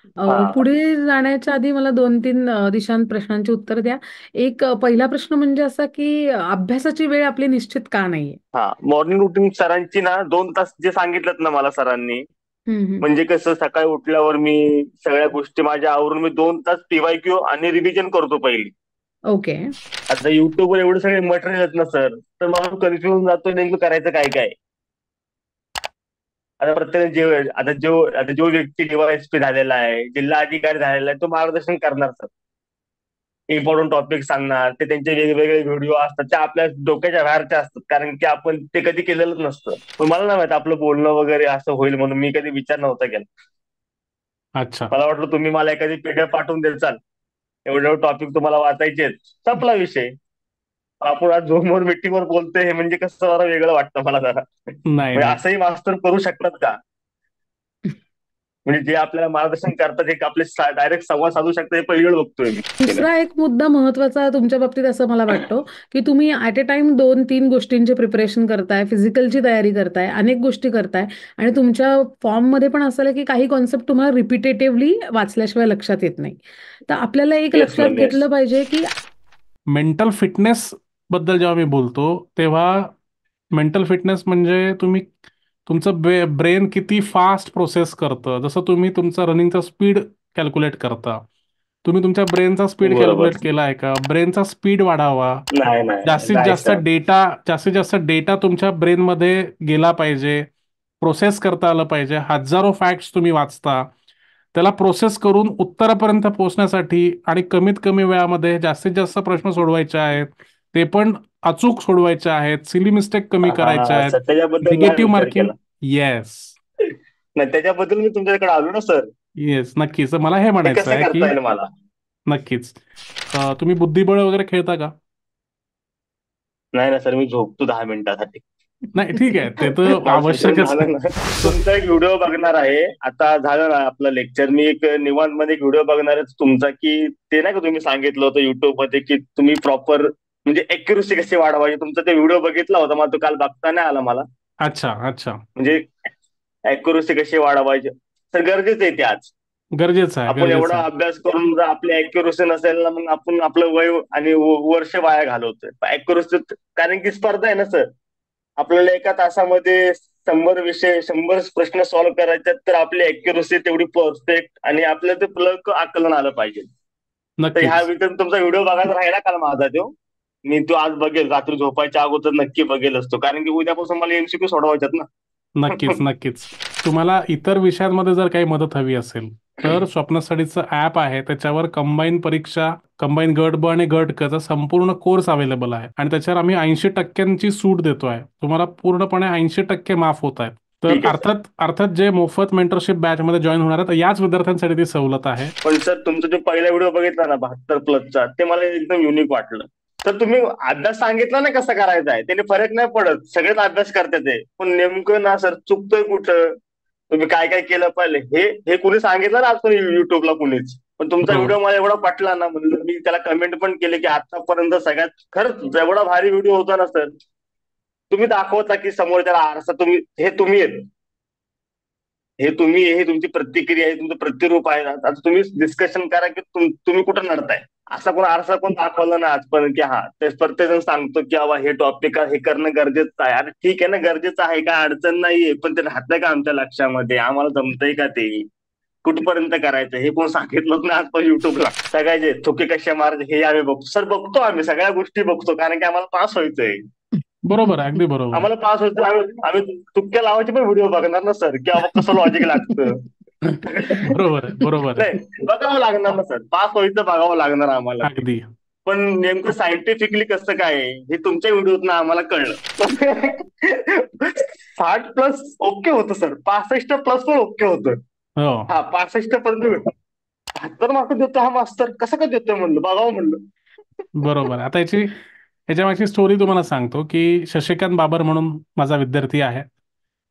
हा. पुढे जाण्याच्या आधी मला 2-3 दिशांत प्रश्नांची उत्तर द्या. एक पहिला प्रश्न म्हणजे असा की अभ्यासाची वेळ आपली निश्चित का नाहीये? हा, मॉर्निंग रुटीन सरांची ना 2 तास जे सांगितलं ना मला सरांनी, हं, हं. म्हणजे कसं सकाळी उठल्यावर मी सगळ्या गोष्टी माझ्या आवरून मी 2 तास पीवायक्यू आणि रिव्हिजन करतो पहिली. ओके. आता युट्यूबवर एवढे सगळे मटेरियल आहेत ना सर, तर मला कन्फ्युजन जातो नेमकं करायचं काय काय. आता प्रत्येक जो व्यक्ती डीवायएसपी झालेला आहे, जिल्हा अधिकारी झालेला आहे, तो मार्गदर्शन करणार सर. इम्पॉर्टंट टॉपिक सांगणार, ते त्यांचे वेगवेगळे व्हिडिओ असतात ते आपल्या डोक्याच्या बाहेरचे असतात, कारण की आपण ते कधी केलेलंच नसतं. पण मला नाही माहिती आपलं बोलणं वगैरे असं होईल म्हणून मी कधी विचार नव्हता केला. अच्छा. मला वाटलं तुम्ही मला एखादी पीडीएफ पाठवून द्याल, एवढे टॉपिक तुम्हाला वाचायचे आहेत, संपला विषय. आपण आज झूमवर मीटिंगवर बोलतोय हे म्हणजे कसं जरा वेगळं वाटतं मला जरा. नाही, म्हणजे नाही. असंही मास्तर करू शकतात का? म्हणजे जे आपल्याला मार्गदर्शन करतात हे आपले डायरेक्ट संवाद साधू शकतात, हे पहिली वेळ बघतोय मी. दुसरा एक मुद्दा महत्वाचा तुमच्या बाबतीत असं मला वाटतो, की तुम्ही ॲट अ टाईम 2-3 गोष्टींचे प्रिपरेशन करताय, फिजिकलची तयारी करताय, अनेक गोष्टी करताय आणि तुमच्या फॉर्ममध्ये पण असं आहे, की काही कॉन्सेप्ट तुम्हाला रिपिटेटिव्हली वाचल्याशिवाय लक्षात येत नाही. तर आपल्याला एक येस लक्षात मॅम, येस. घेतलं पाहिजे, की मेंटल फिटनेस बद्दल जेव्हा मी बोलतो तेव्हा मेंटल फिटनेस म्हणजे तुम्ही तुमचं ब्रेन किती फास्ट प्रोसेस करतं. जसं तुम्ही तुमचा रनिंगचा स्पीड कॅल्क्युलेट करता, तुम्ही तुमच्या ब्रेनचा स्पीड बरोबर. कॅल्क्युलेट केला आहे का? ब्रेनचा स्पीड वाढावा, नाही नाही जास्तीत नाही जास्त सर. डेटा जास्तीत जास्त डेटा तुमच्या ब्रेनमध्ये गेला पाहिजे, प्रोसेस करता आलं पाहिजे. हजारो फॅक्ट्स तुम्ही वाचता, त्याला प्रोसेस करून उत्तरापर्यंत पोहोचण्यासाठी आणि कमीत कमी वेळामध्ये जास्तीत जास्त प्रश्न सोडवायचे आहेत, ते पण अचूक सोडवायचे आहेत, सिली मिस्टेक कमी करायच्या हा आहेत, सर, त्याच्याबद्दल नाही निगेटिव्ह विचार मार्किंग. केला. येस. नाही, त्याच्याबद्दल मी तुमच्याकडे आलो ना सर. येस, नक्कीच. तर मला हे ते म्हणायचं कसं आहे करता की येईल मला? नक्कीच तुम्ही बुद्धिबळ वगैरे खेळता का? नाही ना सर, मी झोपतो 10 मिनिटासाठी. नाही, ठीक आहे, ते तर माझं सेशन आवश्यकच झालं ना, आहे. तुमचा एक व्हिडिओ बघणार आहे. आता झालं ना आपलं लेक्चर, मी एक निवांत मध्ये एक व्हिडिओ बघणार आहे तुमचा, की ते नाही का तुम्ही सांगितलं होतं युट्यूब मध्ये की तुम्ही प्रॉपर म्हणजे एक्युरसी कशी वाढवायची, तुमचा ते व्हिडिओ बघितला होता, मला तो काल बघता नाही आला मला. अच्छा, अच्छा. म्हणजे एक्युरसी कशी वाढवायची, तर गरजेचं आहे ते आज. गरजेचं आहे, आपण गरजेचं एवढा आहे. अभ्यास करून जर आपली अॅक्युरसी नसेल ना, मग आपण आपलं वय आणि वर्ष वाया घालवतोय अॅक्युरसी. कारण की स्पर्धा आहे ना सर, आपल्याला एका तासामध्ये 100 विषय 100 प्रश्न सॉल्व्ह करायचे, तर आपली अॅक्युरसी तेवढी परफेक्ट आणि आपलं ते प्लग आकलन आलं पाहिजे. तर ह्या नक्कीच. विषयी तुमचा व्हिडिओ बघायचा राहिला काल माझा तो. मी तो आज बघेल, रात्री झोपायच्या अगोदर नक्की बघेल असतो, कारण की उद्यापासून मला एमसीक्यू सोडवायच्यात ना. नक्कीच, नक्कीच. तुम्हाला इतर विषयांमध्ये जर काही मदत हवी असेल, तर स्वप्न स्टडीजचं ॲप आहे. त्याच्यावर कंबाईन परीक्षा, कंबाईन गट ब आणि गट क चा संपूर्ण कोर्स अवेलेबल आहे आणि त्याच्यावर आम्ही 80% सूट देतो आहे. तुम्हाला पूर्णपणे 80% माफ होत आहेत. तर ठीक आहे सर. अर्थात अर्थात जे मोफत मेंटरशिप बॅचमध्ये जॉईन होणार आहेत, याच विद्यार्थ्यांसाठी ती सवलत आहे. पण सर, तुमचा जो पहिला व्हिडिओ बघितला ना 72 प्लसचा, ते मला एकदम युनिक वाटलं. तर तुम्ही अभ्यास सांगितला ना कसा करायचा आहे, त्याने फरक नाही पडत, सगळेच अभ्यास करते ते, पण नेमकं ना सर चुकतोय कुठं, तुम्ही काय काय केलं पाहिजे हे हे कुणी सांगितलं ना आज युट्यूबला कुणीच. पण तुमचा बरोबर. व्हिडिओ मला एवढा पटला ना, म्हणलं मी त्याला कमेंट पण केले की आतापर्यंत सगळ्यात खरंच एवढा भारी व्हिडिओ होता ना सर. तुम्ही दाखवता की समोरच्याला आरसा, तुम्ही आहेत. हे तुमची प्रतिक्रिया आहे, तुमचं प्रतिरूप आहे. आता तुम्ही डिस्कशन करा की तुम्ही कुठं लढताय. असा कोण आरसा कोण दाखवला ना आजपर्यंत, की हा तेच प्रत्येक जण सांगतो की बाबा हे टॉपिक हे करणं गरजेचं आहे. अरे ठीक आहे ना, गरजेचं आहे, काय अडचण नाहीये, पण ते राहतंय का आमच्या लक्षामध्ये, आम्हाला जमतंय का ते, कुठपर्यंत करायचं हे कोण सांगितलं ना आज पण युट्यूबला. सगळ्याचे चुकी कशा मारायचे हे आम्ही बघतो सर, बघतो आम्ही सगळ्या गोष्टी बघतो, कारण की आम्हाला पास व्हायचंय. बरोबर आहे, अगदी बरोबर आम्हाला पास व्हायचं, आम्ही तुक्क्या लावायचे पण व्हिडिओ बघणार ना सर, की बाबा कसं लॉजिक लागतं. आहे. बरोबर आहे, बरोबर आहे. नाही, बघावं लागणार ना सर, पास व्हायचं बघावं लागणार आम्हाला ते. अगदी. पण नेमकं सायंटिफिकली कसं काय आहे, हे तुमच्या व्हिडिओत आम्हाला कळलं. 60 प्लस ओके होतं सर, 65 प्लस पण ओके होतं. हो. हा, 65 पर्यंत 72 मार्क देतो हा मास्तर, कसं काय देतोय म्हणलं, बघावं म्हणलं. बरोबर आहे. आता याच्यामागची स्टोरी तुम्हाला सांगतो, की शशिकांत बाबर म्हणून माझा विद्यार्थी आहे.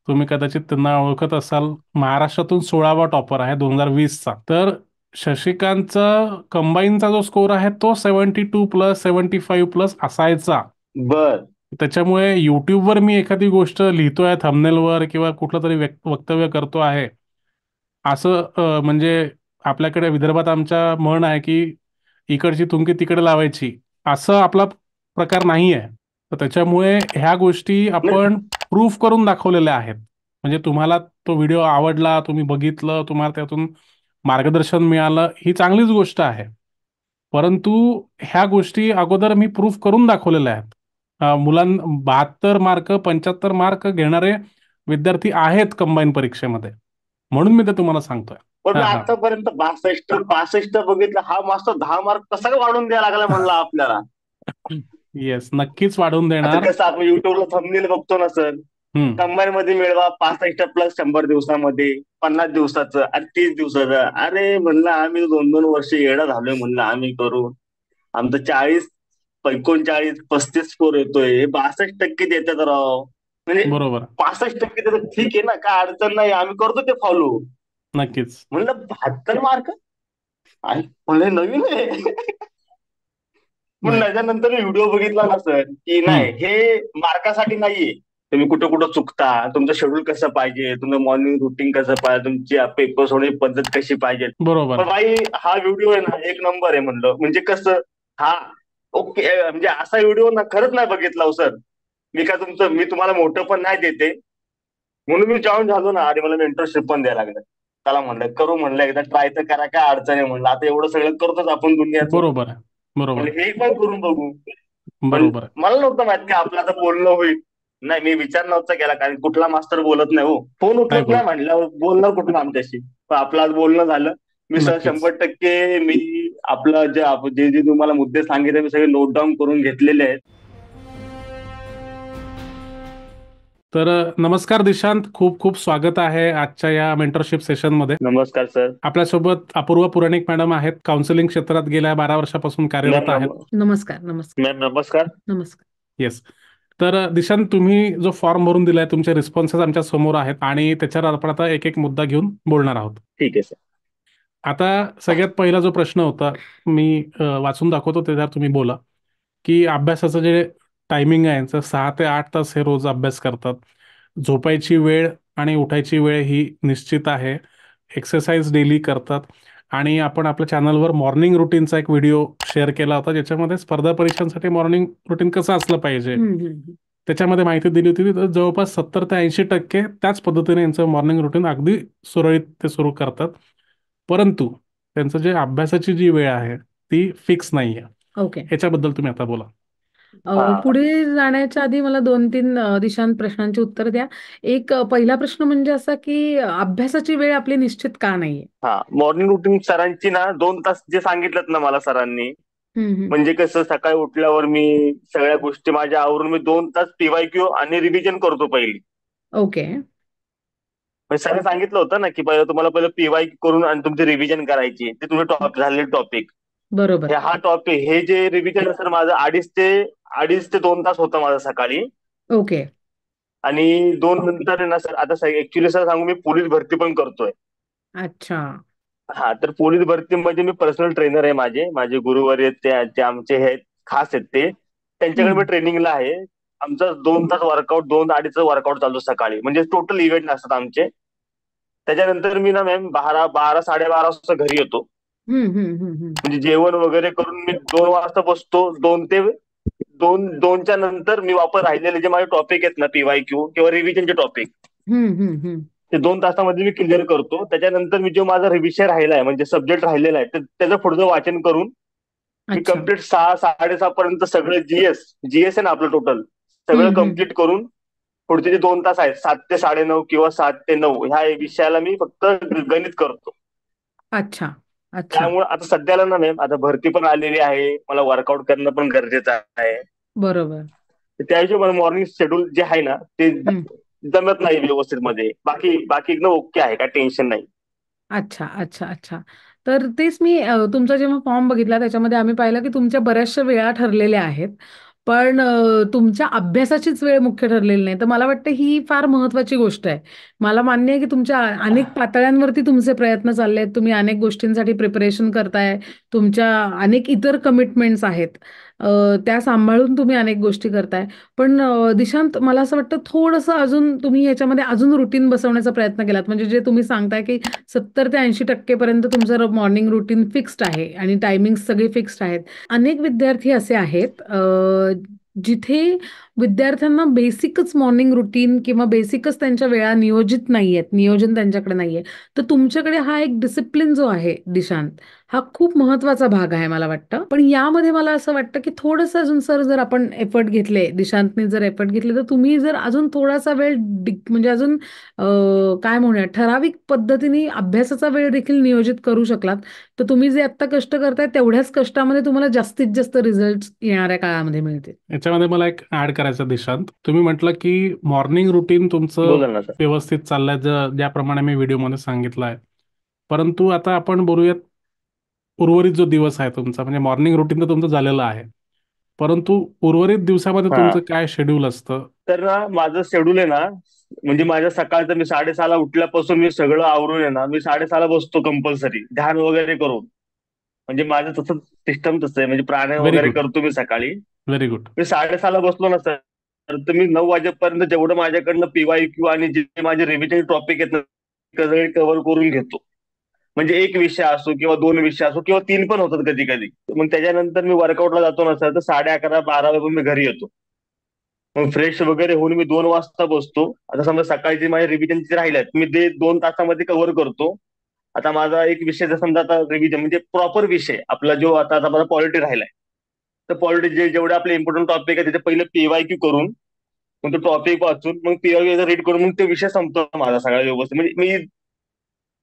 तुम्ही कदाचित त्यांना ओळखत असाल. महाराष्ट्रातून 16वा टॉपर आहे 2020चा. तर शशिकांतचा कंबाईनचा जो स्कोर आहे तो 72+, 75+ असायचा. बर. त्याच्यामुळे युट्यूबवर मी एखादी गोष्ट लिहितोय थंबनेलवर किंवा कुठलं तरी वक्तव्य करतो आहे, असं म्हणजे आपल्याकडे विदर्भात आमच्या म्हण आहे की इकडची तुंकी तिकडे लावायची, असं आपला प्रकार नाही आहे. तर त्याच्यामुळे ह्या गोष्टी नाही, आपण प्रूफ करून दाखवलेल्या आहेत. म्हणजे तुम्हाला तो व्हिडिओ आवडला, तुम्ही बघितलं, तुम्हाला त्यातून मार्गदर्शन मिळालं, ही चांगलीच गोष्ट आहे. परंतु ह्या गोष्टी अगोदर मी प्रूफ करून दाखवलेल्या आहेत. मुलां 72 मार्क 75 मार्क घेणारे विद्यार्थी आहेत कंबाईन परीक्षेमध्ये, म्हणून मी ते तुम्हाला सांगतोय. पण मी हा हा आतापर्यंत 62 बघितलं. हा मास्टर 10 मार्क कसा काय वाढून द्यायला लागला म्हणला आपल्याला. येस, नक्कीच वाढवून आता देणार. कसं आपण युट्यूबला थंबनेल बघतो ना सर, हम्म, कंबाईन मध्ये मिळवा 65 प्लस 100 दिवसामध्ये, 50 दिवसाचं आणि 30 दिवसाचं. अरे म्हणलं आम्ही 2-2 वर्ष येडा झालोय म्हणलं आम्ही करून. आमचं 40, 39, 35 स्कोर येतोय. 62% देतात राव. म्हणजे बरोबर, 65% देतात, ठीक आहे ना, काय अडचण नाही, आम्ही करतो ते फॉलो. नक्कीच. म्हणलं 72 मार्क आणि म्हणलं हे नवीन आहे. पण नाही. त्याच्यानंतर व्हिडिओ बघितला ना सर, की हम्म, नाही हे मार्कासाठी नाहीये. तुम्ही कुठं कुठं चुकता, तुमचं शेड्यूल कसं पाहिजे, तुमचं मॉर्निंग रुटीन कसं पाहिजे, तुमची पेपर सोडण्याची पद्धत कशी पाहिजे. बरोबर. पण भाई हा व्हिडिओ आहे ना एक नंबर आहे म्हणलं. म्हणजे कसं, हा ओके, म्हणजे असा व्हिडिओ ना खरंच नाही बघितला हो सर. मी तुम्हाला मोठं पण नाही देते, म्हणून मी जॉईन झालो ना. आणि मला मेंटरशिप पण द्यायला लागलं. त्याला म्हणलं करू, म्हणलं एकदा ट्राय तर करा, काय अडचण आहे म्हणलं. आता एवढं सगळं करतोच आपण दुनियाचं, बरोबर आहे. बरोबर म्हणलं आहे. हे पण करून बघू. पण बरोबर आहे. मला नव्हतं माहित की आपलं आता बोलणं होईल. नाही, मी विचार नव्हता केला, कारण कुठला मास्टर बोलत नाही हो, फोन नाही उचलत नाही बोलत. म्हणल्यावर बोलणार कुठून आमच्याशी. पण आपलं आज बोलणं झालं. मी सर नक्कीच. 100% मी आपलं जे जे तुम्हाला मुद्दे सांगितले मी सगळे नोट डाऊन करून घेतलेले आहेत. तर नमस्कार दिशांत, खूप खूप स्वागत आहे आजच्या या मेंटरशिप सेशनमध्ये. नमस्कार सर. आपल्यासोबत अपूर्व पुराणिक मॅडम आहेत, काउन्सिलिंग क्षेत्रात गेल्या 12 वर्षापासून कार्यरत आहेत. नमस्कार. नमस्कार. मॅम नमस्कार. नमस्कार. येस. तर दिशांत, तुम्ही जो फॉर्म भरून दिलाय, तुमचे रिस्पॉन्सेस आमच्या समोर आहेत आणि त्याच्यावर आपण आता एक एक मुद्दा घेऊन बोलणार आहोत. ठीक आहे सर. आता सगळ्यात पहिला जो प्रश्न होता, मी वाचून दाखवतो, त्याच्यावर तुम्ही बोला. की अभ्यासाचं जे टायमिंग आहे, तर 6 ते 8 तास हे रोज अभ्यास करतात. झोपायची वेळ आणि उठायची वेळ ही निश्चित आहे. एक्सरसाइज डेली करतात. आणि आपण आपल्या चॅनलवर मॉर्निंग रुटीनचा एक व्हिडिओ शेअर केला होता, ज्याच्यामध्ये स्पर्धा परीक्षांसाठी मॉर्निंग रुटीन कसं असलं पाहिजे त्याच्यामध्ये माहिती दिली होती. तर जवळपास 70 ते 80% त्याच पद्धतीने यांचं मॉर्निंग रुटीन अगदी सुरळीत ते सुरू करतात. परंतु त्यांचं जे अभ्यासाची जी वेळ आहे ती फिक्स नाही आहे. ओके. याच्याबद्दल तुम्ही आता बोला. पुढे जाण्याच्या आधी मला 2-3 दिशांत प्रश्नांची उत्तर द्या. एक पहिला प्रश्न म्हणजे असा की अभ्यासाची वेळ आपली निश्चित का नाहीये? मॉर्निंग रुटीन सरांची ना 2 तास जे सांगितलं ना मला सरांनी, म्हणजे कसं सकाळी उठल्यावर मी सगळ्या गोष्टी माझ्या आवरून मी 2 तास पीवायक्यू आणि रिव्हिजन करतो पहिली. ओके. म्हणजे सरांनी सांगितलं होतं ना की तुम्हाला पहिलं पीवायक्यू करून आणि तुमची रिव्हिजन करायची, ते तुम्ही झालेले टॉपिक. बरोबर. हा टॉपिक, हे जे रिव्हिजन सर माझं 2.5 ते 2 तास होतं माझं सकाळी. ओके. आणि 2 नंतर आहे ना सर, आता ऍक्च्युली सर सांगू, मी पोलीस भरती पण करतोय. अच्छा. तर पोलीस भरती म्हणजे मी पर्सनल ट्रेनर आहे. माझे गुरुवर्य ते आमचे हे खास आहेत. त्यांच्याकडे मी ट्रेनिंगला आहे. आमचं 2 तास वर्कआउट, 2-2.5 वर्कआउट चालू सकाळी, म्हणजे टोटल इव्हेंट असतात आमचे. त्याच्यानंतर मी ना मॅम 12-12:30 वाजता घरी येतो. म्हणजे जेवण वगैरे करून मी 2 वाजता बसतो. 2च्या नंतर मी वापस राहिलेले जे माझे टॉपिक आहेत ना, पीवायक्यू किंवा रिव्हिजनचे टॉपिक, ते 2 तासामध्ये मी क्लिअर करतो. त्याच्यानंतर मी जो माझा विषय राहिला आहे, म्हणजे सब्जेक्ट राहिलेला आहे, त्याचं पुढचं वाचन करून मी कम्प्लीट 6-6:30 पर्यंत सगळं जीएस आहे ना आपलं टोटल, सगळं कम्प्लीट करून पुढचे जे 2 तास आहेत 7 ते 9:30 किंवा 7 ते 9, ह्या विषयाला मी फक्त गणित करतो. अच्छा. अच्छा. त्यामुळे आता सध्याला ना मॅम, आता भरती पण आलेली आहे, मला वर्कआउट करणं पण गरजेचं आहे. बरोबर. त्या हिशोबाने मॉर्निंग शेड्यूल जे आहे ना ते जमत नाही व्यवस्थित मध्ये. बाकी एकदम ओके आहे, काय टेन्शन नाही. अच्छा. अच्छा. अच्छा. तर तेच मी तुमचा जेव्हा फॉर्म बघितला त्याच्यामध्ये आम्ही पाहिलं की तुमच्या बऱ्याचशा वेळा ठरलेल्या आहेत. पण तुमच्या अभ्यासाचीच वेळ मुख्य ठरलेली नाही. तर मला वाटतं ही फार महत्त्वाची गोष्ट आहे. मला मान्य आहे की तुमच्या अनेक पातळ्यांवरती तुमचे प्रयत्न चालले आहेत. तुम्ही अनेक गोष्टींसाठी प्रिपरेशन करताय. तुमच्या अनेक इतर कमिटमेंट्स आहेत. त्या सांभाळून तुम्ही अनेक गोष्टी करताय. पण दिशांत, मला असं वाटतं थोडंसं अजून तुम्ही ह्याच्यामध्ये अजून रुटीन बसवण्याचा प्रयत्न केलात. म्हणजे जे तुम्ही सांगताय की 70 ते 80% पर्यंत तुमचं मॉर्निंग रुटीन फिक्स्ड आहे आणि टायमिंग सगळे फिक्स्ड आहेत. अनेक विद्यार्थी असे आहेत जिथे विद्यार्थ्यांना बेसिकच मॉर्निंग रुटीन किंवा बेसिकच त्यांच्या वेळा नियोजित नाहीयेत, नियोजन त्यांच्याकडे नाहीये. तर तुमच्याकडे हा एक डिसिप्लिन जो आहे दिशांत, हा खूप महत्वाचा भाग आहे मला वाटतं. पण यामध्ये मला असं वाटतं की थोडंसं अजून सर जर आपण एफर्ट घेतले, दिशांतने जर एफर्ट घेतले, तर तुम्ही जर अजून थोडासा वेळ म्हणजे अजून काय म्हणूया, ठराविक पद्धतीने अभ्यासाचा वेळ देखील नियोजित करू शकलात, तर तुम्ही जे आत्ता कष्ट करताय तेवढ्याच कष्टामध्ये तुम्हाला जास्तीत जास्त रिझल्ट येणाऱ्या काळामध्ये मिळतील. याच्यामध्ये मला एक ऍड करायचं दिशांत. तुम्ही म्हटलं की मॉर्निंग रुटीन तुमचं बोला ना सर. व्यवस्थित चाललंय, ज्याप्रमाणे मी व्हिडिओमध्ये सांगितलं आहे. परंतु आता आपण बोलूयात उर्वरित जो दिवस आहे तुमचा, म्हणजे मॉर्निंग रुटीन तर तुमचं झालेलं आहे, परंतु उर्वरित दिवसामध्ये हा, तुमचं काय शेड्यूल असतं? तर ना माझं शेड्यूल आहे ना, म्हणजे माझ्या सकाळचं मी 6:30 उठल्यापासून मी सगळं आवरून आहे ना, मी 6:30 बसतो कंपल्सरी ध्यान वगैरे करून. म्हणजे माझं तसं सिस्टम तसं आहे, म्हणजे प्राणायाम व्हेरी वगैरे गुड. करतो मी सकाळी. Very good. मी 6:30 बसलो ना सर, तर मी 9 वाजेपर्यंत जेवढं माझ्याकडनं PYQ आणि जे माझे रिव्हिजन टॉपिक आहेत ना, सगळे कव्हर करून घेतो. म्हणजे एक विषय असो किंवा 2 विषय असो किंवा 3 पण होतात कधी कधी. मग त्याच्यानंतर मी वर्कआउटला जातो ना सर, तर 11:30-12 वाजेपर्यंत मी घरी येतो. मग फ्रेश वगैरे होऊन मी 2 वाजता बसतो. आता समजा सकाळची माझ्या रिव्हिजनची राहिल्यात, मी ते 2 तासामध्ये कव्हर करतो. आता माझा एक विषय जर समजा आता रिव्हिजन म्हणजे प्रॉपर विषय आपला जो आता माझा पॉलिटी राहिलाय, तर पॉलिटी जेवढे आपले इम्पॉर्टंट टॉपिक आहे त्याचे पहिले PYQ करून, मग तो टॉपिक वाचून, मग PYQ रीड करून, मग तो विषय संपतो माझा सगळा व्यवस्थित.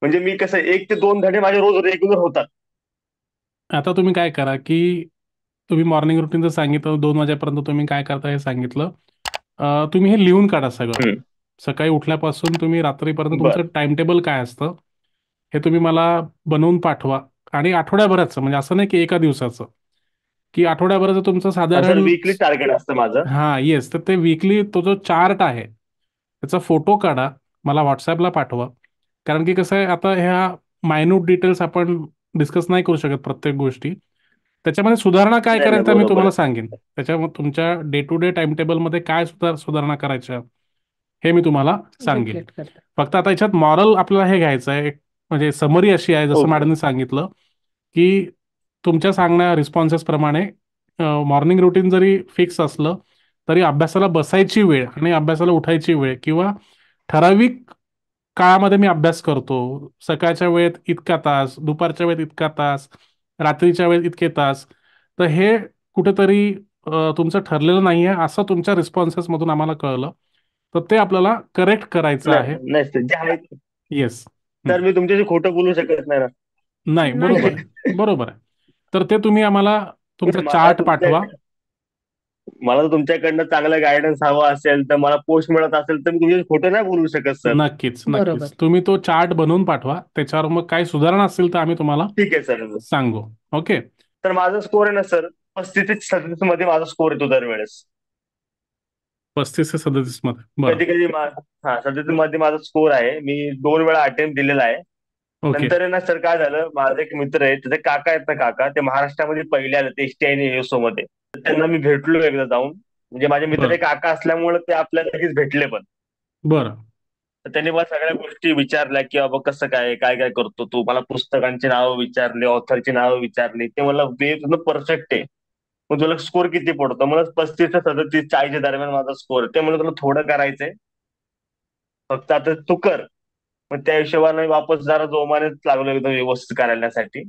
म्हणजे मी कसं 1 ते 2 धडे माझे रोज रेग्युलर होतात. आता तुम्ही काय करा की तुम्ही मॉर्निंग रुटीनचं सांगितलं, 2 वाजेपर्यंत तुम्ही काय करता हे सांगितलं. तुम्ही हे लिहून काढा सगळं. हम्म. सकाळी उठल्यापासून तुम्ही रात्रीपर्यंत बर. तुमचं टाइम टेबल काय असतं हे तुम्ही मला बनवून पाठवा. आणि आठवड्याभराचं, म्हणजे असं नाही की एका दिवसाचं, की आठवड्याभराचं तुमचं हा सर, साधारण. वीकली टार्गेट असतं माझं. हां, येस. तर ते वीकली तो जो चार्ट आहे, त्याचा फोटो काढा, मला व्हॉट्सॲपला पाठवा. कारण की कसं आहे, आता ह्या मायन्यूट डिटेल्स आपण डिस्कस नाही करू शकत प्रत्येक गोष्टी. त्याच्यामध्ये सुधारणा काय नाही नाही, करायच्या मी बरोबर तुम्हाला आहे. सांगेन. त्याच्यामध्ये तुमच्या डे टू डे टाइम टेबलमध्ये काय सुधारणा करायच्या हे मी तुम्हाला सांगेन. रिफ्लेक्ट करतात. फक्त आता याच्यात मॉरल आपल्याला हे घ्यायचं आहे, म्हणजे समरी अशी आहे, जसं ओके. मॅडमने सांगितलं, की तुमच्या सांगण्या रिस्पॉन्सेसप्रमाणे मॉर्निंग रुटीन जरी फिक्स असलं, तरी अभ्यासाला बसायची वेळ आणि अभ्यासाला उठायची वेळ किंवा ठराविक काळामध्ये मी अभ्यास करतो. सकाळच्या वेळेत इतका तास, दुपारच्या वेळेत इतका तास, रात्रीच्या वेळेत इतके तास. तर हे कुठेतरी तुमचं ठरलेलं नाही आहे, असं तुमच्या रिस्पॉन्सेसमधून आम्हाला कळलं. तर ते आपल्याला करेक्ट करायचं आहे. नाही नाही सर, जे आहे येस. तर मी तुमच्याशी खोटं बोलू शकत नाही ना. नाही, बरोबर नाही. आहे. बरोबर आहे. तर ते तुम्ही आम्हाला तुमचा मला चार्ट तुमच्या पाठवा. मला जर तुमच्याकडनं चांगला गायडन्स हवा असेल, तर मला पोस्ट मिळत असेल, तर मी तुमच्याशी खोटं नाही बोलू शकत सर. नक्कीच, नक्कीच. बरोबर. तुम्ही तो चार्ट बनवून पाठवा. त्याच्यावर मग काही सुधारणा असतील तर आम्ही तुम्हाला ठीक आहे सर. सांगू. ओके. तर माझा स्कोर आहे ना सर, 35 ते 37 मध्ये माझा स्कोर येतो दरवेळेस. 35 ते 37 मध्ये. बरं. कधी कधी हा, 37 मध्ये माझा स्कोर आहे. मी 2 वेळा अटेम्प्ट दिलेला आहे. ओके. नंतर आहे ना सर, काय झालं, माझा एक मित्र आहे, त्याचे काका आहेत ना, काका ते महाराष्ट्रामध्ये पहिले आले ते STI आणि ASO मध्ये. तर त्यांना मी भेटलो एकदा जाऊन. म्हणजे माझे मित्र बरं. एक काका असल्यामुळे ते आपल्याला लगेच भेटले पण. बरं. तर त्यांनी मला सगळ्या गोष्टी विचारल्या की बाबा कसं काय काय काय करतो तू, मला पुस्तकांची नावं विचारली, ऑथरची नावं विचारली. ते मला तुझं परफेक्ट आहे, मग तुला स्कोर किती पडतो? मला 35 ते 37, 40 दरम्यान माझा स्कोर. ते मला तुला थोडं करायचंय, फक्त आता तू कर. मग त्या हिशोबाने वापस जरा जोमानेच लागलो एकदम व्यवस्थित करण्यासाठी.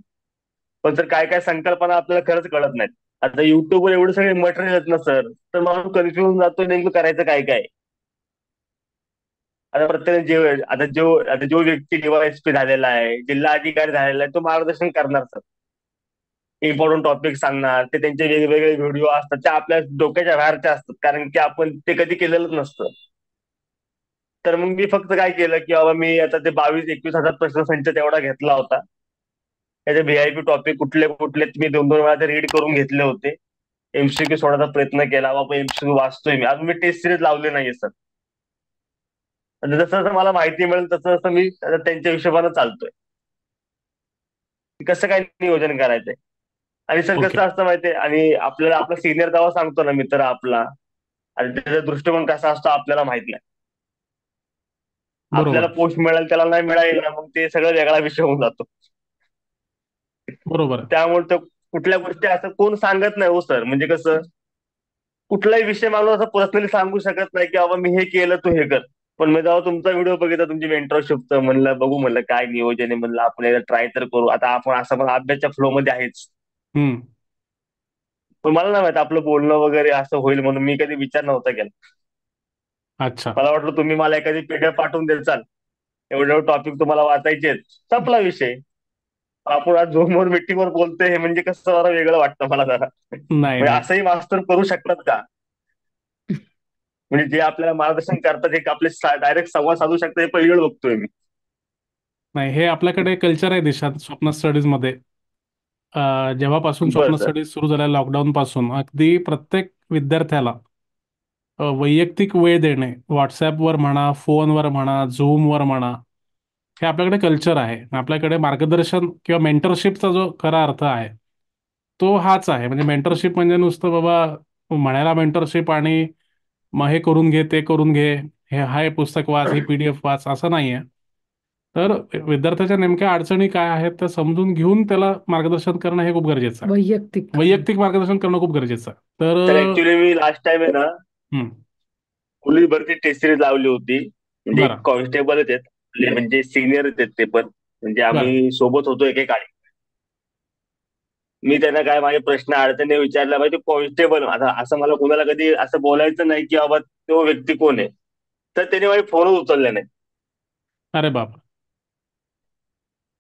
पण जर काय काय संकल्पना आपल्याला खरंच कळत नाहीत. आता युट्यूबवर एवढे सगळे मटेरियल आहेत ना सर, तर माणूस कन्फ्युज जातो नेमकं करायचं काय काय. आता प्रत्येक जो व्यक्ती DYSP झालेला आहे, जिल्हा अधिकारी झालेला आहे, तो मार्गदर्शन करणार सर. इम्पॉर्टंट टॉपिक सांगणार, ते त्यांचे वेगवेगळे व्हिडिओ असतात, ते आपल्या डोक्याच्या बाहेरच्या असतात, कारण की आपण ते कधी केलेलंच नसतं. तर मग मी फक्त काय केलं की बाबा, मी आता ते 22-21 हजार प्रश्नसंच तेवढा घेतला होता. त्याचे VIP टॉपिक कुठले कुठले मी 2-2 वेळा ते रीड करून घेतले होते. MCQ सोडवायचा प्रयत्न केला. बाबा MCQ वाचतोय मी. अजून मी टेस्ट सिरीज लावले नाहीये सर. जसं जसं मला माहिती मिळेल तसं तसं मी आता त्यांच्या हिशोबाने चालतोय, की कसं काय नियोजन करायचंय. आणि सर ओके. कसं असतं माहितीये, आणि आपल्याला आपला सिनियर जेव्हा सांगतो ना मित्र आपला, आणि त्याचा दृष्टिकोन कसा असतो आपल्याला माहित नाही. आपल्याला बरोबर. पोस्ट मिळेल त्याला नाही मिळाली ना, मग ते सगळं वेगळा विषय होऊन जातो. बरोबर आहे. त्यामुळे तो कुठल्या गोष्टी असं कोण सांगत नाही हो सर. म्हणजे कसं, कुठलाही विषय मला असं पर्सनली सांगू शकत नाही की बाबा मी हे केलं तू हे कर. पण मी जेव्हा तुमचा व्हिडिओ बघितला तुमची मेंटरशिपचं, म्हणलं बघू, म्हणलं काय नियोजन आहे, म्हणलं आपण एकदा ट्राय तर करू. आता आपण असं पण अभ्यासच्या फ्लो मध्ये आहेच, हम्म. पण मला नाही माहिती आपलं बोलणं वगैरे असं होईल म्हणून मी कधी विचार नव्हता केला. अच्छा. मला वाटलं तुम्ही मला एखादी पीडीएफ पाठवून द्याल, एवढे टॉपिक तुम्हाला वाचायचे आहेत, संपला विषय. आपण आज झूमवर मीटिंगवर बोलतोय हे म्हणजे कसं जरा वेगळं वाटतं मला जरा. नाही म्हणजे नाही असंही मास्टर करू शकतात का? म्हणजे जे आपल्याला मार्गदर्शन करतात हे आपले डायरेक्ट संवाद साधू शकतात, हे पहिली वेळ बघतोय मी. नाही, हे आपल्याकडे कल्चर आहे देशात स्वप्न स्टडीजमध्ये. जेव्हापासून बरं स्वप्न सर. स्टडीज सुरू झाल्या लॉकडाऊन पासून अगदी प्रत्येक विद्यार्थ्याला वैयक्तिक वेळ देणे, व्हॉट्सॲपवर म्हणा, फोनवर म्हणा, झूमवर म्हणा, हे आपल्याकडे कल्चर आहे. आपल्याकडे मार्गदर्शन किंवा मेंटरशिपचा जो खरा अर्थ आहे तो हाच आहे. म्हणजे मेंटरशिप म्हणजे नुसतं बाबा म्हणायला मेंटरशिप आणि मग हे करून घे, ते करून घे, हे पुस्तक वाच, ही PDF वाच, असं नाही आहे. तर विद्यार्थ्याच्या नेमक्या अडचणी काय आहेत त्या समजून घेऊन त्याला मार्गदर्शन करणं हे खूप गरजेचं आहे. वैयक्तिक. वैयक्तिक मार्गदर्शन करणं खूप गरजेचं आहे. तर तर ऍक्च्युली मी लास्ट टाइम आहे ना हं, पोलीस भरती टेस्ट सिरीज लावली होती. म्हणजे एक बरं, कॉन्स्टेबलच आहेत आपले, म्हणजे सिनियर आहेत ते पण. म्हणजे बरं, आम्ही सोबत होतो एकेकाळी. मी त्यांना काय माझे प्रश्न अडचणी विचारल्या पाहिजे, कॉन्स्टेबल आता असं मला कुणाला कधी असं बोलायचं नाही की बाबा तो व्यक्ती कोण आहे, तर त्याने माझे फोनच उचलले नाही. अरे बाप,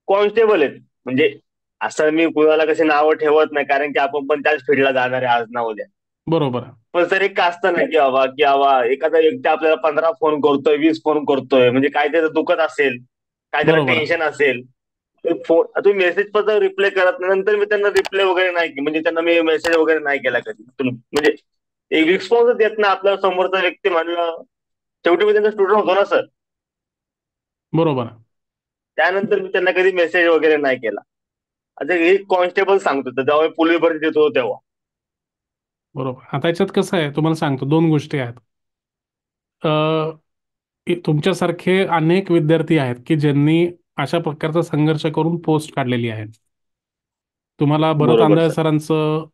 कॉन्स्टेबल आहेत म्हणजे. असं मी कुणाला कशी नावं ठेवत नाही, कारण की आपण पण त्याच फील्डला जाणार आहे आज ना उद्या. बरोबर आहे. पण सर एक असतं ना की बाबा एखादा व्यक्ती आपल्याला 15 फोन करतोय, 20 फोन करतोय, म्हणजे काय त्याचं दुखत असेल, काय त्याला बरोबर आहे. टेन्शन असेल, तर फोन तुम्ही मेसेज पण रिप्लाय करत नाही. नंतर मी त्यांना रिप्लाय वगैरे नाही म्हणजे त्यांना मी मेसेज वगैरे नाही केला कधी. म्हणजे एक रिस्पॉन्सच देत ना आपल्याला समोरचा व्यक्ती म्हणलं. शेवटी मी त्यांचा स्टुडंट होतो ना सर. बरोबर आहे. त्यानंतर मी त्यांना कधी मेसेज वगैरे नाही केला. आता हे कॉन्स्टेबल सांगतो तर जेव्हा मी पोलीस भरती देत होतो तेव्हा. बरोबर. आता याच्यात कसं आहे तुम्हाला सांगतो, दोन गोष्टी आहेत. अ, तुमच्यासारखे अनेक विद्यार्थी आहेत की ज्यांनी अशा प्रकारचा संघर्ष करून पोस्ट काढलेली आहे. तुम्हाला भरत बरोबर आंधळे सर. सरांचं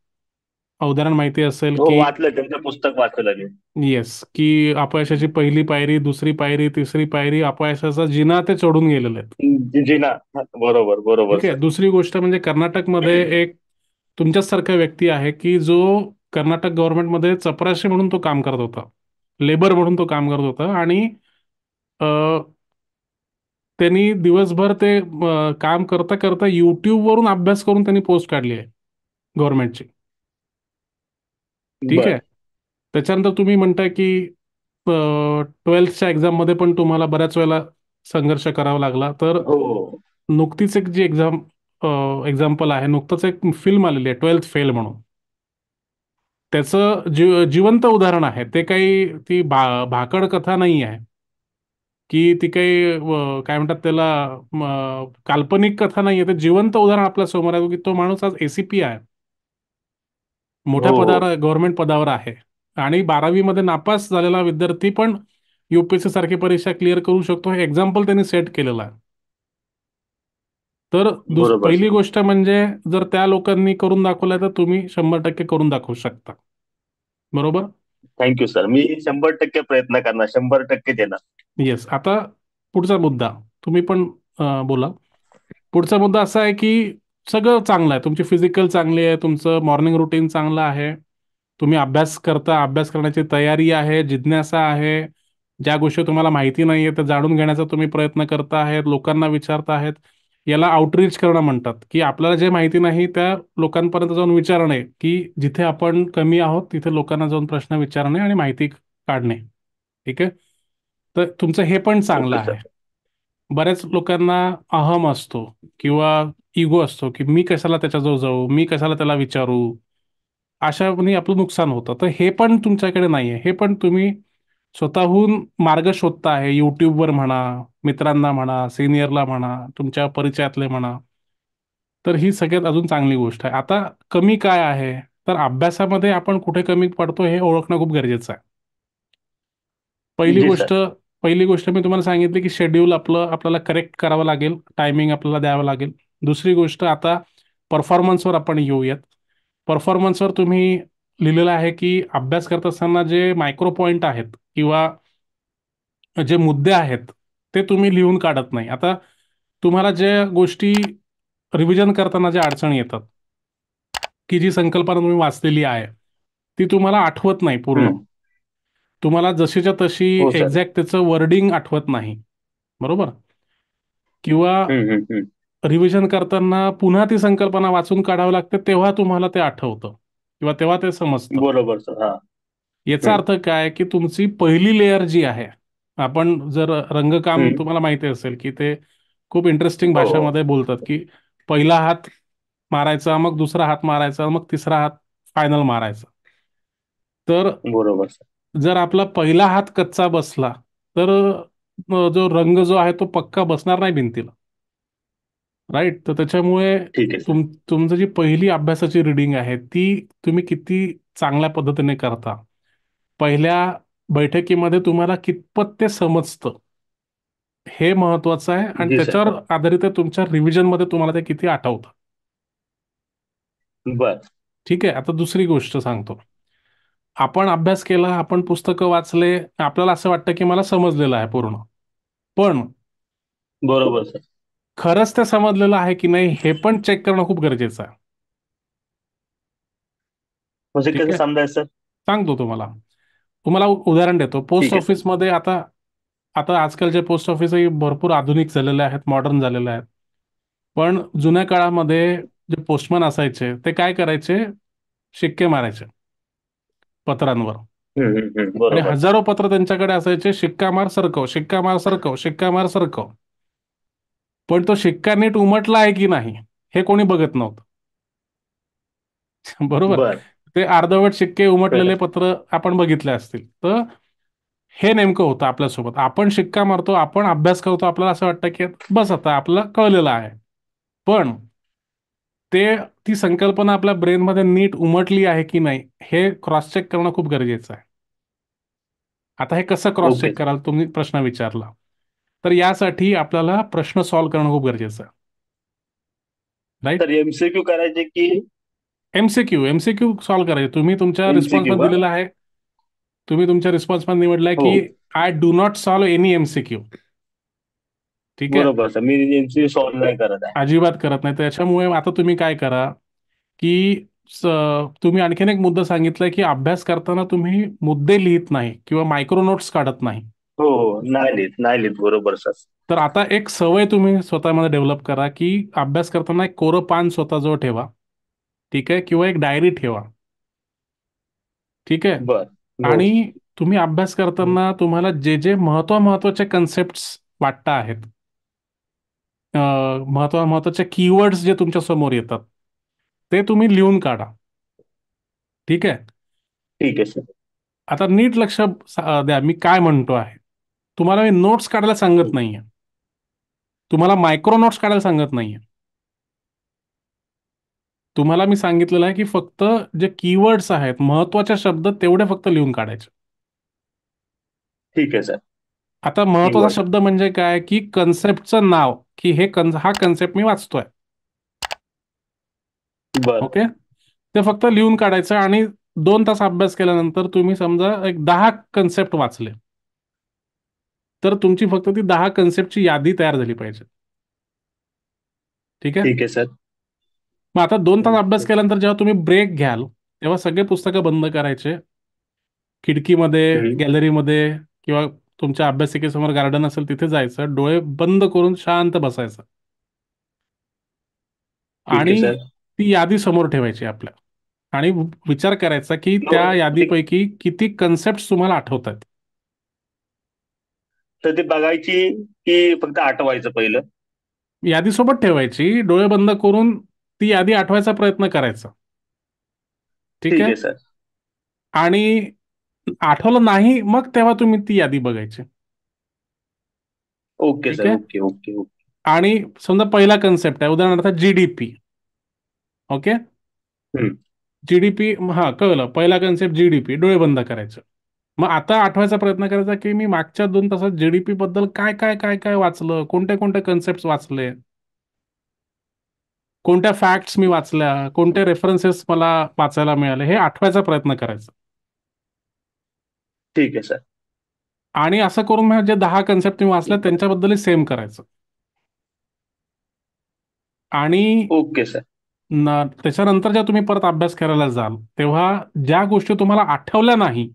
उदाहरण माहिती असेल हो की वाचलं, त्यांचं पुस्तक वाचलं मी. येस, की अपयशाची पहिली पायरी, दुसरी पायरी, तिसरी पायरी, अपयशाचा जिना ते चढून गेलेले आहेत. जिना. बरोबर बरोबर ठीक आहे. सर. दुसरी गोष्ट म्हणजे कर्नाटकमध्ये एक तुमच्यासारखा व्यक्ती आहे की जो कर्नाटक गव्हर्नमेंटमध्ये चपराशी म्हणून तो काम करत होता, लेबर म्हणून तो काम करत होता. आणि अ, त्यांनी दिवसभर ते काम करता करता युट्यूबवरून अभ्यास करून त्यांनी पोस्ट काढली आहे गव्हर्नमेंटची. ठीक आहे. बर. त्याच्यानंतर तुम्ही म्हणताय की 12थच्या एक्झाममध्ये पण तुम्हाला बऱ्याच वेळेला संघर्ष करावा लागला. तर हो हो. नुकतीच एक जी एक्झाम्पल आहे, नुकतंच एक फिल्म आलेली आहे 12th फेल म्हणून. त्याचं जिवंत उदाहरण आहे ते. काही ती भाकड कथा नाही आहे की ती काही काय म्हणतात त्याला, काल्पनिक कथा नाही आहे. ते जिवंत उदाहरण आपल्या समोर आहे की तो माणूस आज ACP आहे, मोठ्या हो हो. पदावर, गव्हर्नमेंट पदावर आहे. आणि 12वी मध्ये नापास झालेला विद्यार्थी पण UPSC सारखी परीक्षा क्लिअर करू शकतो, हे एक्झाम्पल त्यांनी सेट केलेलं आहे. तर बरोबर पहिली सर. गोष्ट म्हणजे जर त्या लोकांनी करून दाखवलंय तर तुम्ही 100% करून दाखवू शकता. बरोबर. Thank you sir. मी 100% प्रयत्न करणार, 100% देणार. येस. आता पुढचा मुद्दा तुम्ही पण बोला. पुढचा मुद्दा असा आहे की सगळं चांगलं आहे, तुमची फिजिकल चांगली आहे, तुमचं मॉर्निंग रुटीन चांगलं आहे, तुम्ही अभ्यास करता, अभ्यास करण्याची तयारी आहे, जिज्ञासा आहे, ज्या गोष्टी तुम्हाला माहिती नाही आहे त्या जाणून घेण्याचा तुम्ही प्रयत्न करता आहेत, लोकांना विचारता आहेत. याला आउटरीच करणं म्हणतात, की आपल्याला जे माहिती नाही त्या लोकांपर्यंत जाऊन विचारणे, की जिथे आपण कमी आहोत तिथे लोकांना जाऊन प्रश्न विचारणे आणि माहिती काढणे. ठीक आहे. तर तुमचं हे पण चांगलं ओके आहे. सर. बऱ्याच लोकांना अहम असतो किंवा इगो असतो की मी कशाला त्याच्याजवळ जाऊ, मी कशाला त्याला विचारू, अशाने आपलं नुकसान होतं. तर हे पण तुमच्याकडे नाही आहे. हे पण तुम्ही स्वतःहून मार्ग शोधता आहे. यूट्यूबवर म्हणा, मित्रांना म्हणा, सिनियरला म्हणा, तुमच्या परिचयातले म्हणा. तर ही सगळ्यात अजून चांगली गोष्ट आहे. आता कमी काय आहे, तर अभ्यासामध्ये आपण कुठे कमी पडतो हे ओळखणं खूप गरजेचं आहे. पहिली जी गोष्ट सर. पहिली गोष्ट मी तुम्हाला सांगितली की शेड्यूल आपल्याला करेक्ट करावं लागेल, टायमिंग आपल्याला द्यावं लागेल. दुसरी गोष्ट, आता परफॉर्मन्सवर आपण येऊयात. परफॉर्मन्सवर तुम्ही लिहिलेलं आहे की अभ्यास करत असताना जे मायक्रो पॉईंट आहेत किंवा जे मुद्दे आहेत ते तुम्ही लिहून काढत नाही. आता तुम्हाला ज्या गोष्टी रिव्हिजन करताना ज्या अडचणी येतात, की जी संकल्पना तुम्ही वाचलेली आहे ती तुम्हाला आठवत नाही पूर्ण, हम्म. तुम्हाला जशीच्या तशी हो सर. एक्झॅक्ट त्याचं वर्डिंग आठवत नाही, बरोबर? किंवा हम्म. रिव्हिजन करताना पुन्हा ती संकल्पना वाचून काढावं लागते, तेव्हा तुम्हाला ते आठवतं किंवा तेव्हा ते समजतं. बरोबर सर. हा. याचा हम्म. अर्थ काय की तुमची पहिली लेअर जी आहे, आपण जर रंगकाम हम्म. तुम्हाला माहिती असेल की ते खूप इंटरेस्टिंग हो हो. भाषामध्ये बोलतात की पहिला हात मारायचा, मग दुसरा हात मारायचा, मग तिसरा हात फायनल मारायचा. तर बरोबर सर. जर आपला पहिला हात कच्चा बसला तर जो रंग जो आहे तो पक्का बसणार नाही भिंतीला, राईट? तर त्याच्यामुळे ठीक आहे सर. तुमचं जी पहिली अभ्यासाची रिडिंग आहे ती तुम्ही किती चांगल्या पद्धतीने करता, पहिल्या बैठकीमध्ये तुम्हाला कितपत ते समजतं, हे महत्वाचं आहे. आणि जी सर. त्याच्यावर आधारित आहे तुमच्या रिव्हिजनमध्ये तुम्हाला ते किती आठवतं. बर. ठीक आहे. आता दुसरी गोष्ट सांगतो. आपण अभ्यास केला, आपण पुस्तकं वाचले, आपल्याला असं वाटतं की मला समजलेलं आहे पूर्ण, पण बरोबर सर. खरंच ते समजलेलं आहे की नाही हे पण चेक करणं खूप गरजेचं आहे. म्हणजे ठीक कसं आहे, समजायचं सर? सांगतो तुम्हाला. तुम्हाला उदाहरण देतो. पोस्ट ठीक आहे सर. ऑफिसमध्ये आता आता आजकालचे पोस्ट ऑफिसही भरपूर आधुनिक झालेले आहेत, मॉडर्न झालेले आहेत. पण जुन्या काळामध्ये जे पोस्टमन असायचे ते काय करायचे, शिक्के मारायचे पत्रांवर, आणि बरोबर. हजारो पत्र त्यांच्याकडे असायचे. शिक्का मार सरकव, शिक्का मार सरकव, शिक्का मार सरकव. पण तो शिक्का नीट उमटला आहे की नाही हे कोणी बघत नव्हतं. बरोबर? बर. ते अर्धवट शिक्के उमटलेले खरं. पत्र आपण बघितले असतील. तर हे नेमकं होतं आपल्यासोबत. आपण शिक्का मारतो, आपण अभ्यास करतो, आपल्याला असं वाटतं की बस आता आपलं कळलेलं आहे. पण ते ती संकल्पना आपल्या ब्रेनमध्ये नीट उमटली आहे की नाही हे क्रॉस चेक करणं खूप गरजेचं आहे. आता हे कसं क्रॉस ओके चेक सर. कराल, तुम्ही प्रश्न विचारला. तर यासाठी आपल्याला प्रश्न सॉल्व्ह करणं खूप गरजेचं आहे, राईट? तर एमसीक्यू करायचे की? एमसीक्यू एमसीक्यू सॉल्व्ह करायचे. एमसीक्यू का? दिलेला आहे, तुम्ही तुमच्या रिस्पॉन्समध्ये निवडलाय हो. की I do not solve any MCQ. ठीक आहे, बरोबर सर. मी एमसीक्यू सॉल्व्ह नाही करत आहे. अजिबात करत नाही. त्याच्यामुळे आता तुम्ही काय करा की स- तुम्ही आणखीन एक मुद्दा सांगितलाय की अभ्यास करताना तुम्ही मुद्दे लिहित नाही किंवा मायक्रो नोट्स काढत नाही. हो हो. नाही लिहित, नाही लिहित. बरोबर सर. तर आता एक सवय तुम्ही स्वतःमध्ये डेव्हलप करा की अभ्यास करताना एक कोरं पान स्वतःजवळ ठेवा, ठीक आहे, किंवा एक डायरी ठेवा, ठीक आहे. बर. हो. आणि तुम्ही अभ्यास करताना तुम्हाला जे जे महत्वाचे कन्सेप्ट वाटत आहेत, महत्वाचे कीवर्ड्स जे तुमच्या समोर येतात ते तुम्ही लिहून काढा, ठीक आहे. ठीक आहे सर. आता नीट लक्ष द्या मी काय म्हणतो आहे. तुम्हाला मी नोट्स काढायला सांगत नाहीये, तुम्हाला मायक्रो नोट्स काढायला सांगत नाहीये. तुम्हाला मी सांगितलेलं आहे की फक्त जे कीवर्ड्स आहेत, महत्वाचे शब्द तेवढे फक्त लिहून काढायचे. ठीक आहे सर. आता महत्वाचा कीवर्ड. शब्द म्हणजे काय की कन्सेप्टचं नाव, की हा कन्सेप्ट मी वाचतोय, बर. ओके. ते फक्त लिहून काढायचं. आणि 2 तास अभ्यास केल्यानंतर तुम्ही समजा एक 10 कन्सेप्ट वाचले, तर तुमची फक्त ती 10 कन्सेप्टची यादी तयार झाली पाहिजे, ठीक आहे. ठीक आहे सर. मग आता 2 तास अभ्यास केल्यानंतर जेव्हा तुम्ही ब्रेक घ्याल तेव्हा सगळे पुस्तकं बंद करायचे, खिडकीमध्ये, हम्म. गॅलरीमध्ये किंवा तुमच्या अभ्यासिकेसमोर गार्डन असेल तिथे जायचं, डोळे बंद करून शांत बसायचं ठीक आहे आणि सर. ती यादी समोर ठेवायची आपल्या, आणि विचार करायचा की त्या ते- यादीपैकी किती कन्सेप्ट तुम्हाला आठवत आहेत. तर ते बघायची की फक्त आठवायचं पहिलं? यादी सोबत ठेवायची, डोळे बंद करून ती यादी आठवायचा प्रयत्न करायचा, ठीक ठीक आहे. आहे सर. आणि आठवलं नाही मग तेव्हा तुम्ही ती यादी बघायची, ओके ठीक सर. आहे. Okay okay okay. आणि समजा पहिला कन्सेप्ट आहे उदाहरणार्थ जीडीपी, ओके. हम्म. जीडीपी, हा कळलं, पहिला कन्सेप्ट जीडीपी, डोळे बंद करायचं. मग आता आठवायचा प्रयत्न करायचा की मी मागच्या 2 तासात जीडीपी बद्दल काय काय काय काय वाचलं, कोणते कोणते कन्सेप्ट वाचले, कोणत्या फॅक्ट्स मी वाचल्या, कोणते रेफरन्सेस मला वाचायला मिळाले, हे आठवायचा प्रयत्न करायचा. ठीक आहे सर. आणि असं करून मग जे 10 कन्सेप्ट तुम्ही वाचल्या त्यांच्याबद्दलही सेम करायचं. आणि ओके सर. त्याच्यानंतर जेव्हा तुम्ही परत अभ्यास करायला जाल तेव्हा ज्या गोष्टी तुम्हाला आठवल्या नाही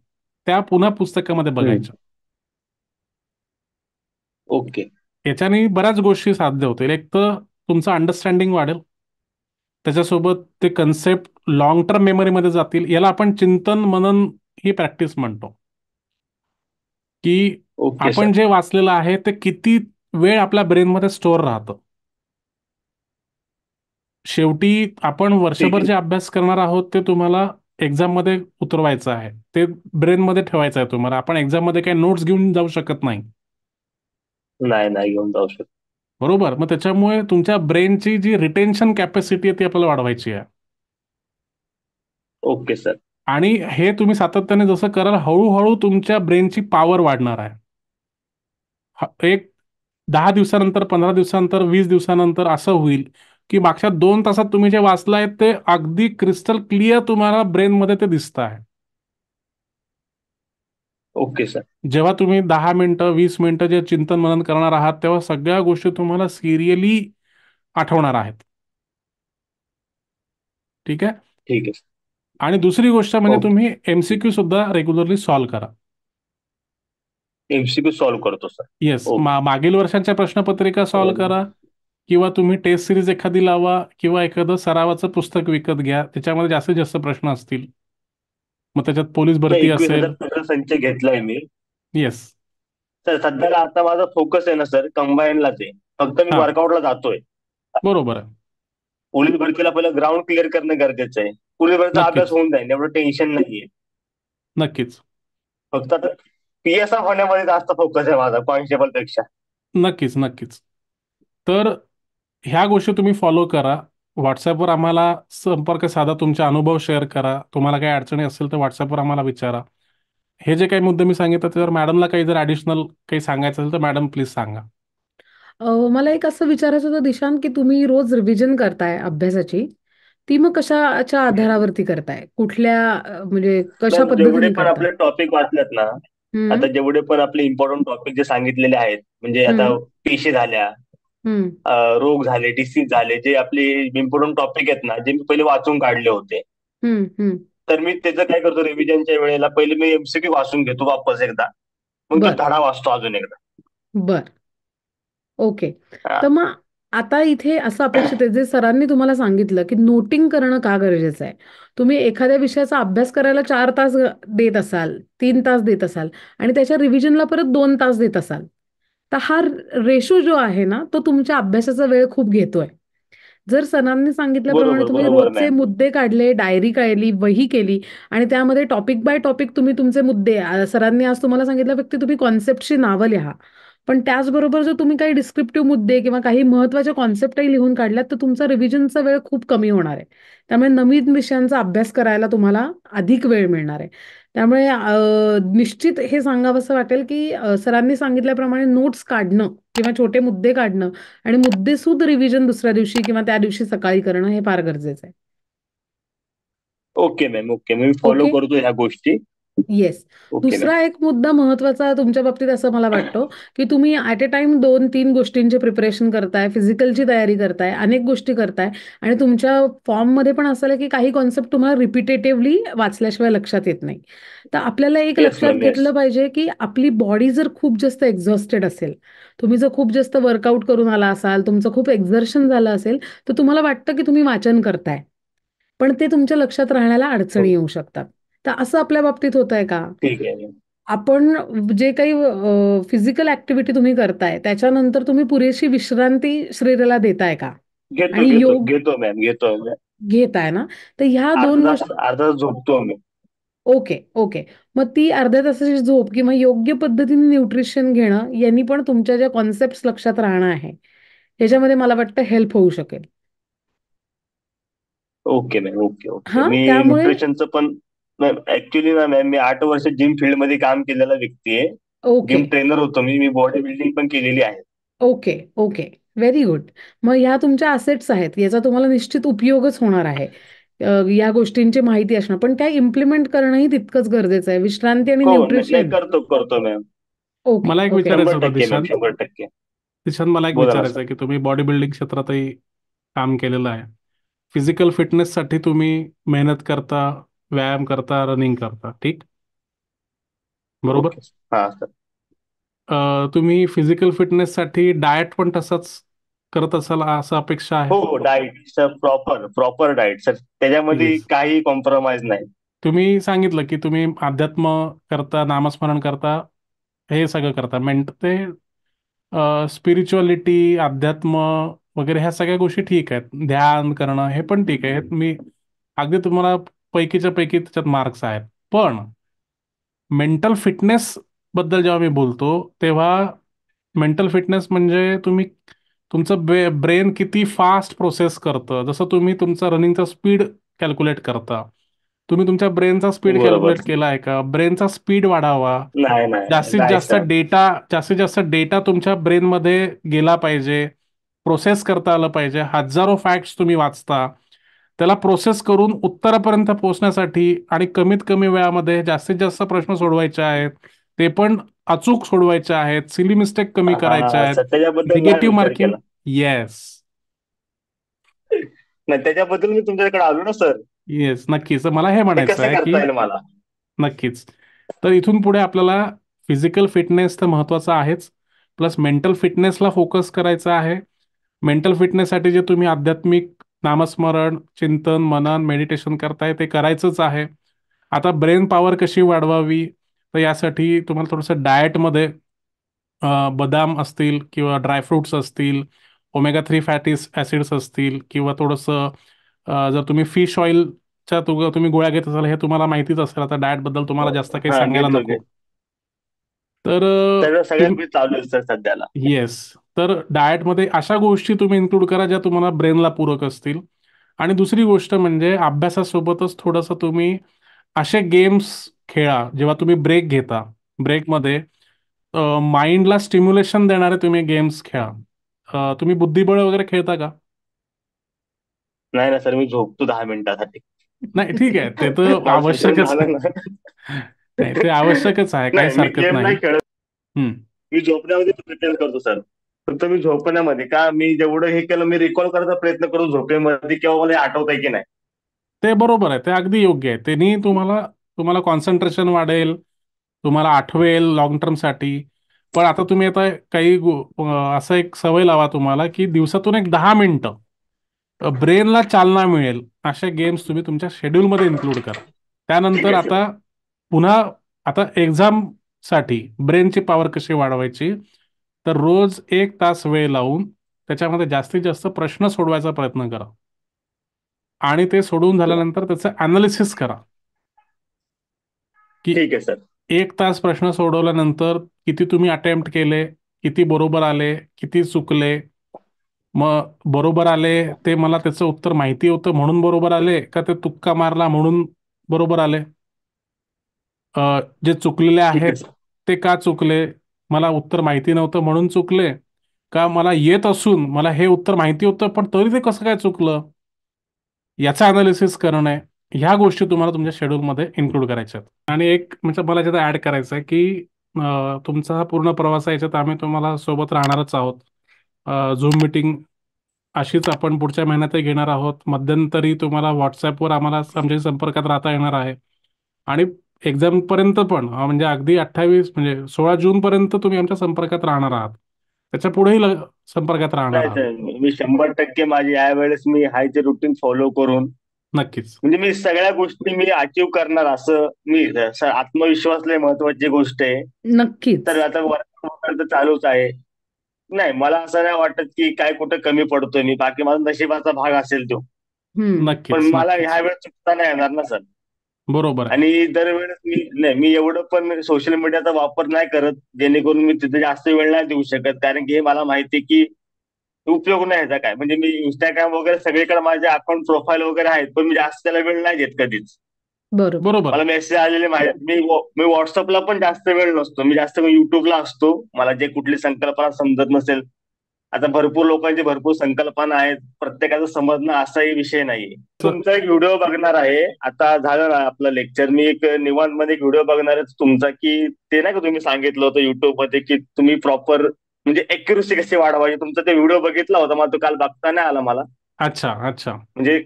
त्या पुन्हा पुस्तकामध्ये बघायच्या. ओके. याच्याने बऱ्याच गोष्टी साध्य होतील. एक तर तुमचं अंडरस्टँडिंग वाढेल, त्याच्यासोबत ते कन्सेप्ट लॉंग टर्म मेमरीमध्ये जातील. याला आपण चिंतन मनन ही प्रॅक्टिस म्हणतो, की ओके सर. आपण जे वाचलेलं आहे ते किती वेळ आपल्या ब्रेनमध्ये स्टोअर राहतं. शेवटी आपण ठीक वर्षभर आहे. जे अभ्यास करणार आहोत ते तुम्हाला एक्झाम मध्ये उतरवायचं आहे, ते ब्रेनमध्ये ठेवायचं आहे तुम्हाला. आपण एक्झाम मध्ये काही नोट्स घेऊन जाऊ शकत नाही, नाही नाही घेऊन जाऊ शकतो. बरोबर. मग त्याच्यामुळे तुमच्या ब्रेनची जी रिटेन्शन कॅपॅसिटी आहे ती आपल्याला वाढवायची आहे. Okay sir. आणि हे तुम्ही सातत्याने जसं कराल हळूहळू तुमच्या ब्रेनची पॉवर वाढणार आहे. एक 10 दिवसानंतर, 15 दिवसानंतर, 20 दिवसानंतर असं होईल की मागच्या 2 तासात तुम्ही जे वाचलाय ते अगदी क्रिस्टल क्लिअर तुम्हाला ब्रेनमध्ये ते दिसतं आहे. Okay sir. जेव्हा तुम्ही 10 मिनिटं, 20 मिनिटं जे चिंतन मनन करणार आहात तेव्हा सगळ्या गोष्टी तुम्हाला सिरियली आठवणार आहेत. ठीक आहे. ठीक आहे. आणि दुसरी गोष्ट म्हणजे ओके. तुम्ही एमसीक्यू सुद्धा रेग्युलरली सॉल्व्ह करा. एमसीक्यू सॉल्व्ह करतो सर. Yes, okay. मागील वर्षांच्या प्रश्नपत्रिका सॉल्व्ह करा, किंवा तुम्ही टेस्ट सिरीज एखादी लावा, किंवा एखादं सरावाचं पुस्तक विकत घ्या, त्याच्यामध्ये जास्तीत जास्त प्रश्न असतील. मग त्याच्यात पोलीस नाही, भरती 21,000 असेल. प्रश्न संच घेतलाय मी. येस. सर सध्याला आता माझा फोकस आहे ना सर कंबाईनलाच आहे. फक्त मी हां, वर्कआउटला जातोय. बरोबर आहे. पोलीस भरतीला पहिलं ग्राउंड क्लिअर करणं गरजेचं आहे. पोलीस भरतीचा अभ्यास नक्कीच, होऊन जाईल, एवढं टेन्शन नाहीये. नक्कीच, फक्त आता पीएसआय होण्यामध्ये जास्त फोकस आहे माझा कॉन्स्टेबल पेक्षा. नक्कीच, नक्कीच. तर ह्या गोष्टी तुम्ही फॉलो करा. व्हॉट्सॲपवर आम्हाला संपर्क साधा, तुमचे अनुभव शेअर करा. तुम्हाला काही अडचणी असेल तर व्हॉट्सॲपवर आम्हाला विचारा. हे जे काही मुद्दे मी सांगितलं त्याच्यावर मॅडमला काही जर ॲडिशनल काही सांगायचं असेल तर मॅडम प्लीज सांगा. मला एक असं विचारायचं होतं दिशांत, की तुम्ही रोज रिव्हिजन करताय अभ्यासाची, ती मग कशाच्या आधारावरती करताय? कुठल्या म्हणजे कशा मॅम जेवढे पद्धतीने पण करताय? आपले टॉपिक वाचलेत ना, हं, आता जेवढे पण आपले इम्पॉर्टंट टॉपिक जे सांगितलेले आहेत, म्हणजे आता हं, पेशी झाल्या, हं, रोग झाले, डिसीज झाले, जे आपले इम्पॉर्टंट टॉपिक आहेत ना, जे मी पहिले वाचून काढले होते, हं, हं. तर मी त्याचं काय करतो, रिव्हिजनच्या वेळेला पहिले मी एमसीक्यू वाचून घेतो वापस एकदा, मग तो बर, धडा वाचतो अजून एकदा. बर. ओके. हा. तर मग आता इथे असं अपेक्षित आहे, जे सरांनी तुम्हाला सांगितलं, की नोटिंग करणं का गरजेचं आहे? तुम्ही एखाद्या विषयाचा अभ्यास करायला 4 तास देत असाल, 3 तास देत असाल आणि त्याच्या रिव्हिजनला परत 2 तास देत असाल. तर हा रेशो जो आहे ना, तो तुमच्या अभ्यासाचा वेळ खूप घेतोय. जर सरांनी सांगितल्याप्रमाणे बरोबर तुम्ही बरोबर रोजचे मॅम. मुद्दे काढले, डायरी काढली, वही केली आणि त्यामध्ये टॉपिक बाय टॉपिक तुम्ही तुमचे मुद्दे, सरांनी आज तुम्हाला सांगितलं फक्त तुम्ही कॉन्सेप्टची नावं लिहा. पण त्याचबरोबर जर तुम्ही काही डिस्क्रिप्टिव्ह मुद्दे किंवा काही महत्त्वाच्या कॉन्सेप्टही लिहून काढल्यात, तर तुमचा रिव्हिजनचा वेळ खूप कमी होणार आहे. त्यामुळे नवीन विषयांचा अभ्यास करायला तुम्हाला अधिक वेळ मिळणार आहे. त्यामुळे निश्चित हे सांगावसं वाटेल, की सरांनी सांगितल्याप्रमाणे नोट्स काढणं किंवा छोटे मुद्दे काढणं आणि मुद्देसूद रिव्हिजन दुसऱ्या दिवशी किंवा त्या दिवशी सकाळी करणं हे फार गरजेचं आहे. Okay ma'am. ओके, मी फॉलो ओके. करतो ह्या गोष्टी. येस. Okay ma'am. दुसरा एक मुद्दा महत्वाचा तुमच्या बाबतीत असं मला वाटतो, की तुम्ही ॲट अ टाईम 2-3 गोष्टींचे प्रिपरेशन करताय, फिजिकलची तयारी करताय, अनेक गोष्टी करताय आणि तुमच्या फॉर्ममध्ये पण असं आहे, की काही कॉन्सेप्ट तुम्हाला रिपिटेटिव्हली वाचल्याशिवाय लक्षात येत नाही. तर आपल्याला एक येस लक्षात मॅम. येस. घेतलं पाहिजे, की आपली बॉडी जर खूप जास्त एक्झॉस्टेड असेल, तुम्ही जर खूप जास्त वर्कआउट करून आला असाल, तुमचं खूप एक्झर्शन झालं असेल, तर तुम्हाला वाटतं, की तुम्ही वाचन करताय. पण ते तुमच्या लक्षात राहण्याला अडचणी हो. येऊ शकतात. तर असं आपल्या बाबतीत होतंय का? ठीक आहे मॅम. आपण जे काही फिजिकल ॲक्टिव्हिटी तुम्ही करताय, त्याच्यानंतर तुम्ही पुरेशी विश्रांती शरीराला देताय का? घेतो आणि घेतो योग घेतो मॅम, घेतो मॅम. घेताय ना? तर ह्या 2 अर्धा तास गोष्टी अर्धा तास झोपतो मी. Okay, okay. मग ती अर्ध्या तासाची झोप किंवा योग्य पद्धतीने न्यूट्रिशन घेणं, यांनी पण तुमच्या ज्या कॉन्सेप्ट्स लक्षात राहणं आहे, ह्याच्यामध्ये मला वाटतं हेल्प होऊ शकेल. Okay ma'am, okay okay. हा मी त्यामुळे न्यूट्रिशनचं पण मॅम ऍक्च्युली ना मॅम, मी 8 वर्ष जिम फील्ड मध्ये काम केलेला व्यक्ती आहे. ओके जिम ट्रेनर होतो मी. मी बॉडी बिल्डिंग पण केलेली आहे. Okay okay very good. मग ह्या तुमच्या असेट्स आहेत, याचा तुम्हाला निश्चित उपयोगच होणार आहे. या गोष्टींची माहिती असणं, पण त्या इम्प्लिमेंट करणंही तितकंच गरजेचं आहे. विश्रांती आणि हो, नाही नाही, न्यूट्रिशन. करतो करतो मॅम. ओके मला एक ओके. विचारायचं शंभर होतं टक्के मॅम, दिशांत. 100%. दिशांत मला एक बोला ना विचारायचं सर. आहे की तुम्ही बॉडी बिल्डिंग क्षेत्रातही काम केलेलं आहे. फिजिकल फिटनेससाठी तुम्ही मेहनत करता, व्यायाम करता, रनिंग करता, ठीक? बरोबर. ओके. हा सर. तुम्ही फिजिकल फिटनेससाठी डाएट पण तसंच करत असाल असं अपेक्षा आहे. हो, diet sir, proper proper diet sir, त्याच्यामध्ये येस. काही कॉम्प्रोमाइज नाही. तुम्ही सांगितलं की तुम्ही अध्यात्म करता, नामस्मरण करता, हे सगळं करता. ते स्पिरिच्युअलिटी, अध्यात्म वगैरे ह्या सगळ्या गोष्टी ठीक आहेत. ध्यान करणं हे पण ठीक आहे. मी अगदी तुम्हाला पैकीच्या पैकी त्याच्यात मार्क्स आहेत. पण मेंटल फिटनेस बद्दल जेव्हा मी बोलतो, तेव्हा मेंटल फिटनेस म्हणजे तुमचं ब्रेन किती फास्ट प्रोसेस करतं. जसं तुम्ही तुमचा रनिंगचा स्पीड कॅल्क्युलेट करता, तुम्ही तुमच्या ब्रेनचा स्पीड बरोबर. कॅल्क्युलेट केला आहे का? ब्रेनचा स्पीड वाढावा, नाही नाही जास्तीत नाही जास्त सर. डेटा जास्तीत जास्त डेटा तुमच्या ब्रेनमध्ये गेला पाहिजे, प्रोसेस करता आलं पाहिजे. हजारो फॅक्ट्स तुम्ही वाचता, त्याला प्रोसेस करून उत्तरापर्यंत पोहोचण्यासाठी आणि कमीत कमी वेळामध्ये जास्तीत जास्त प्रश्न सोडवायचे आहेत, ते पण अचूक सोडवायचे आहेत, सिली मिस्टेक कमी करायच्या हा आहेत, सर, त्याच्याबद्दल नाही निगेटिव्ह विचार मार्किंग. केला. येस. नाही, त्याच्याबद्दल मी तुमच्याकडे आलो ना सर. येस, नक्कीच. तर मला हे ते म्हणायचं कसं आहे करता की येईल मला? नक्कीच. तर इथून पुढे आपल्याला फिजिकल फिटनेस तर महत्त्वाचा आहेच, प्लस मेंटल फिटनेसला फोकस करायचा आहे. मेंटल फिटनेससाठी जे तुम्ही आध्यात्मिक नामस्मरण, चिंतन, मनन, मेडिटेशन करताय ते करायचंच आहे. आता ब्रेन पॉवर कशी वाढवावी, तर यासाठी तुम्हाला थोडंसं डाएटमध्ये बदाम असतील किंवा ड्रायफ्रुट्स असतील, ओमेगा 3 फॅटी ॲसिड्स असतील, किंवा थोडंसं जर तुम्ही फिश ऑइलच्या तुम्ही गोळ्या घेत असाल, हे तुम्हाला माहितीच असेल. आता डाएटबद्दल तुम्हाला जास्त काही हा, सांगायला घेतो नको. घेतो. तर सगळ्यात मी चालू आहे सर सध्याला. येस. तर डाएटमध्ये अशा गोष्टी तुम्ही इन्क्लूड करा ज्या तुम्हाला ब्रेनला पूरक असतील. आणि दुसरी गोष्ट म्हणजे अभ्यासासोबतच थोडंसं तुम्ही असे गेम्स खेळा जेव्हा तुम्ही ब्रेक घेता. ब्रेकमध्ये माइंडला स्टिम्युलेशन देणारे तुम्ही गेम्स खेळा. तुम्ही बुद्धिबळ वगैरे खेळता का? नाही ना सर, मी झोपतो 10 मिनिटासाठी. नाही, ठीक आहे, ते तर माझं शिक्षण आवश्यकच आहे. झालं ना. नाही, ते आवश्यकच आहे, नाही, काहीच मी हरकत गेम नाही. नाही खेळत. हम्म. मी झोपण्यामध्ये प्रिपेअर करतो सर. फक्त मी झोपण्यामध्ये का, मी जेवढं हे केलं, मी रिकॉल करायचा प्रयत्न करतो झोपेमध्ये, किंवा मला हे आठवतंय की नाही. ते बरोबर आहे, ते अगदी योग्य आहे. त्यांनी तुम्हाला तुम्हाला कॉन्सन्ट्रेशन वाढेल, तुम्हाला आठवेल लॉंग टर्मसाठी. पण आता तुम्ही आता असं एक सवय लावा तुम्हाला की दिवसातून एक 10 मिनिटं ब्रेनला चालना मिळेल अशा गेम्स तुम्ही तुमच्या शेड्यूलमध्ये इन्क्लूड करा. ठीक त्यानंतर आहे सर. आता पुन्हा आता एक्झामसाठी ब्रेनची पॉवर कशी वाढवायची, तर रोज 1 तास वेळ लावून त्याच्यामध्ये जास्तीत जास्त प्रश्न सोडवायचा प्रयत्न करा. आणि ते सोडवून झाल्यानंतर त्याचं अनालिसिस करा की ठीक आहे सर. 1 तास प्रश्न सोडवल्यानंतर किती तुम्ही अटेम्प्ट केले, किती बरोबर आले, किती चुकले. मग बरोबर आले ते मला त्याचं उत्तर माहिती होतं म्हणून बरोबर आले, का ते तुक्का मारला म्हणून बरोबर आले. जे चुकलेले ठीक आहेत आहे सर. ते का चुकले, मला उत्तर माहिती नव्हतं म्हणून चुकले, का मला येत असून मला हे उत्तर माहिती होतं पण तरी ते कसं काय चुकलं, याचा अनालिसिस करणं. ह्या गोष्टी तुम्हाला तुमच्या शेड्यूलमध्ये इन्क्लूड करायच्या आहेत. आणि एक म्हणजे मला याच्यात ॲड करायचं आहे की तुमचा हा पूर्ण प्रवास आहे, याच्यात आम्ही तुम्हाला सोबत राहणारच आहोत. झूम मिटिंग अशीच आपण पुढच्या महिन्यातही घेणार आहोत. मध्यंतरी तुम्हाला व्हॉट्सॲपवर आम्हाला आमच्या संपर्कात राहता येणार आहे. आणि एक्झामपर्यंत पण म्हणजे अगदी 28 म्हणजे 16 जूनपर्यंत तुम्ही आमच्या संपर्कात राहणार आहात. त्याच्या पुढेही संपर्कात राहणार नाही आहात. सर, मी 100% माझी यावेळेस मी हाय ते रुटीन फॉलो करून, नक्कीच. म्हणजे मी सगळ्या गोष्टी मी अचीव्ह करणार, असं मी आत्मविश्वास लय महत्वाची गोष्ट आहे. नक्कीच. तर आता वर्क तर चालूच आहे. नाही, मला असं नाही वाटत की काय कुठं कमी पडतोय मी, बाकी माझा नशिबाचा भाग असेल तो. पण नक्कीच. मला नक्कीच. ह्या वेळेस चुकता नाही येणार ना सर. बरोबर आहे. आणि दरवेळेस मी एवढं पण सोशल मीडियाचा वापर नाही करत, जेणेकरून मी तिथे जास्त वेळ नाही देऊ शकत, कारण की हे मला माहिती की उपयोग नाही ह्याचा काय. म्हणजे मी इंस्टाग्राम वगैरे सगळीकडे माझे अकाउंट प्रोफाईल वगैरे आहेत, पण मी जास्त त्याला वेळ नाही देत कधीच. बरोबर. बरोबर मला मेसेज आलेले मी व्हॉट्सअपला पण जास्त वेळ नसतो. मी जास्त युट्यूबला असतो. मला जे कुठली संकल्पना समजत नसेल, आता भरपूर लोकांची भरपूर संकल्पना आहेत, प्रत्येकाचं समजणं असाही विषय नाहीये. तुमचा एक व्हिडिओ बघणार आहे, आता झालं ना आपलं लेक्चर, मी एक निवांत मध्ये एक व्हिडिओ बघणार आहे तुमचा, की ते नाही का तुम्ही सांगितलं होतं युट्यूब मध्ये की तुम्ही प्रॉपर म्हणजे एक्युरसी कशी वाढवायची. तुमचा ते व्हिडिओ बघितला होता, मला तो काल बघता नाही आला मला. अच्छा अच्छा म्हणजे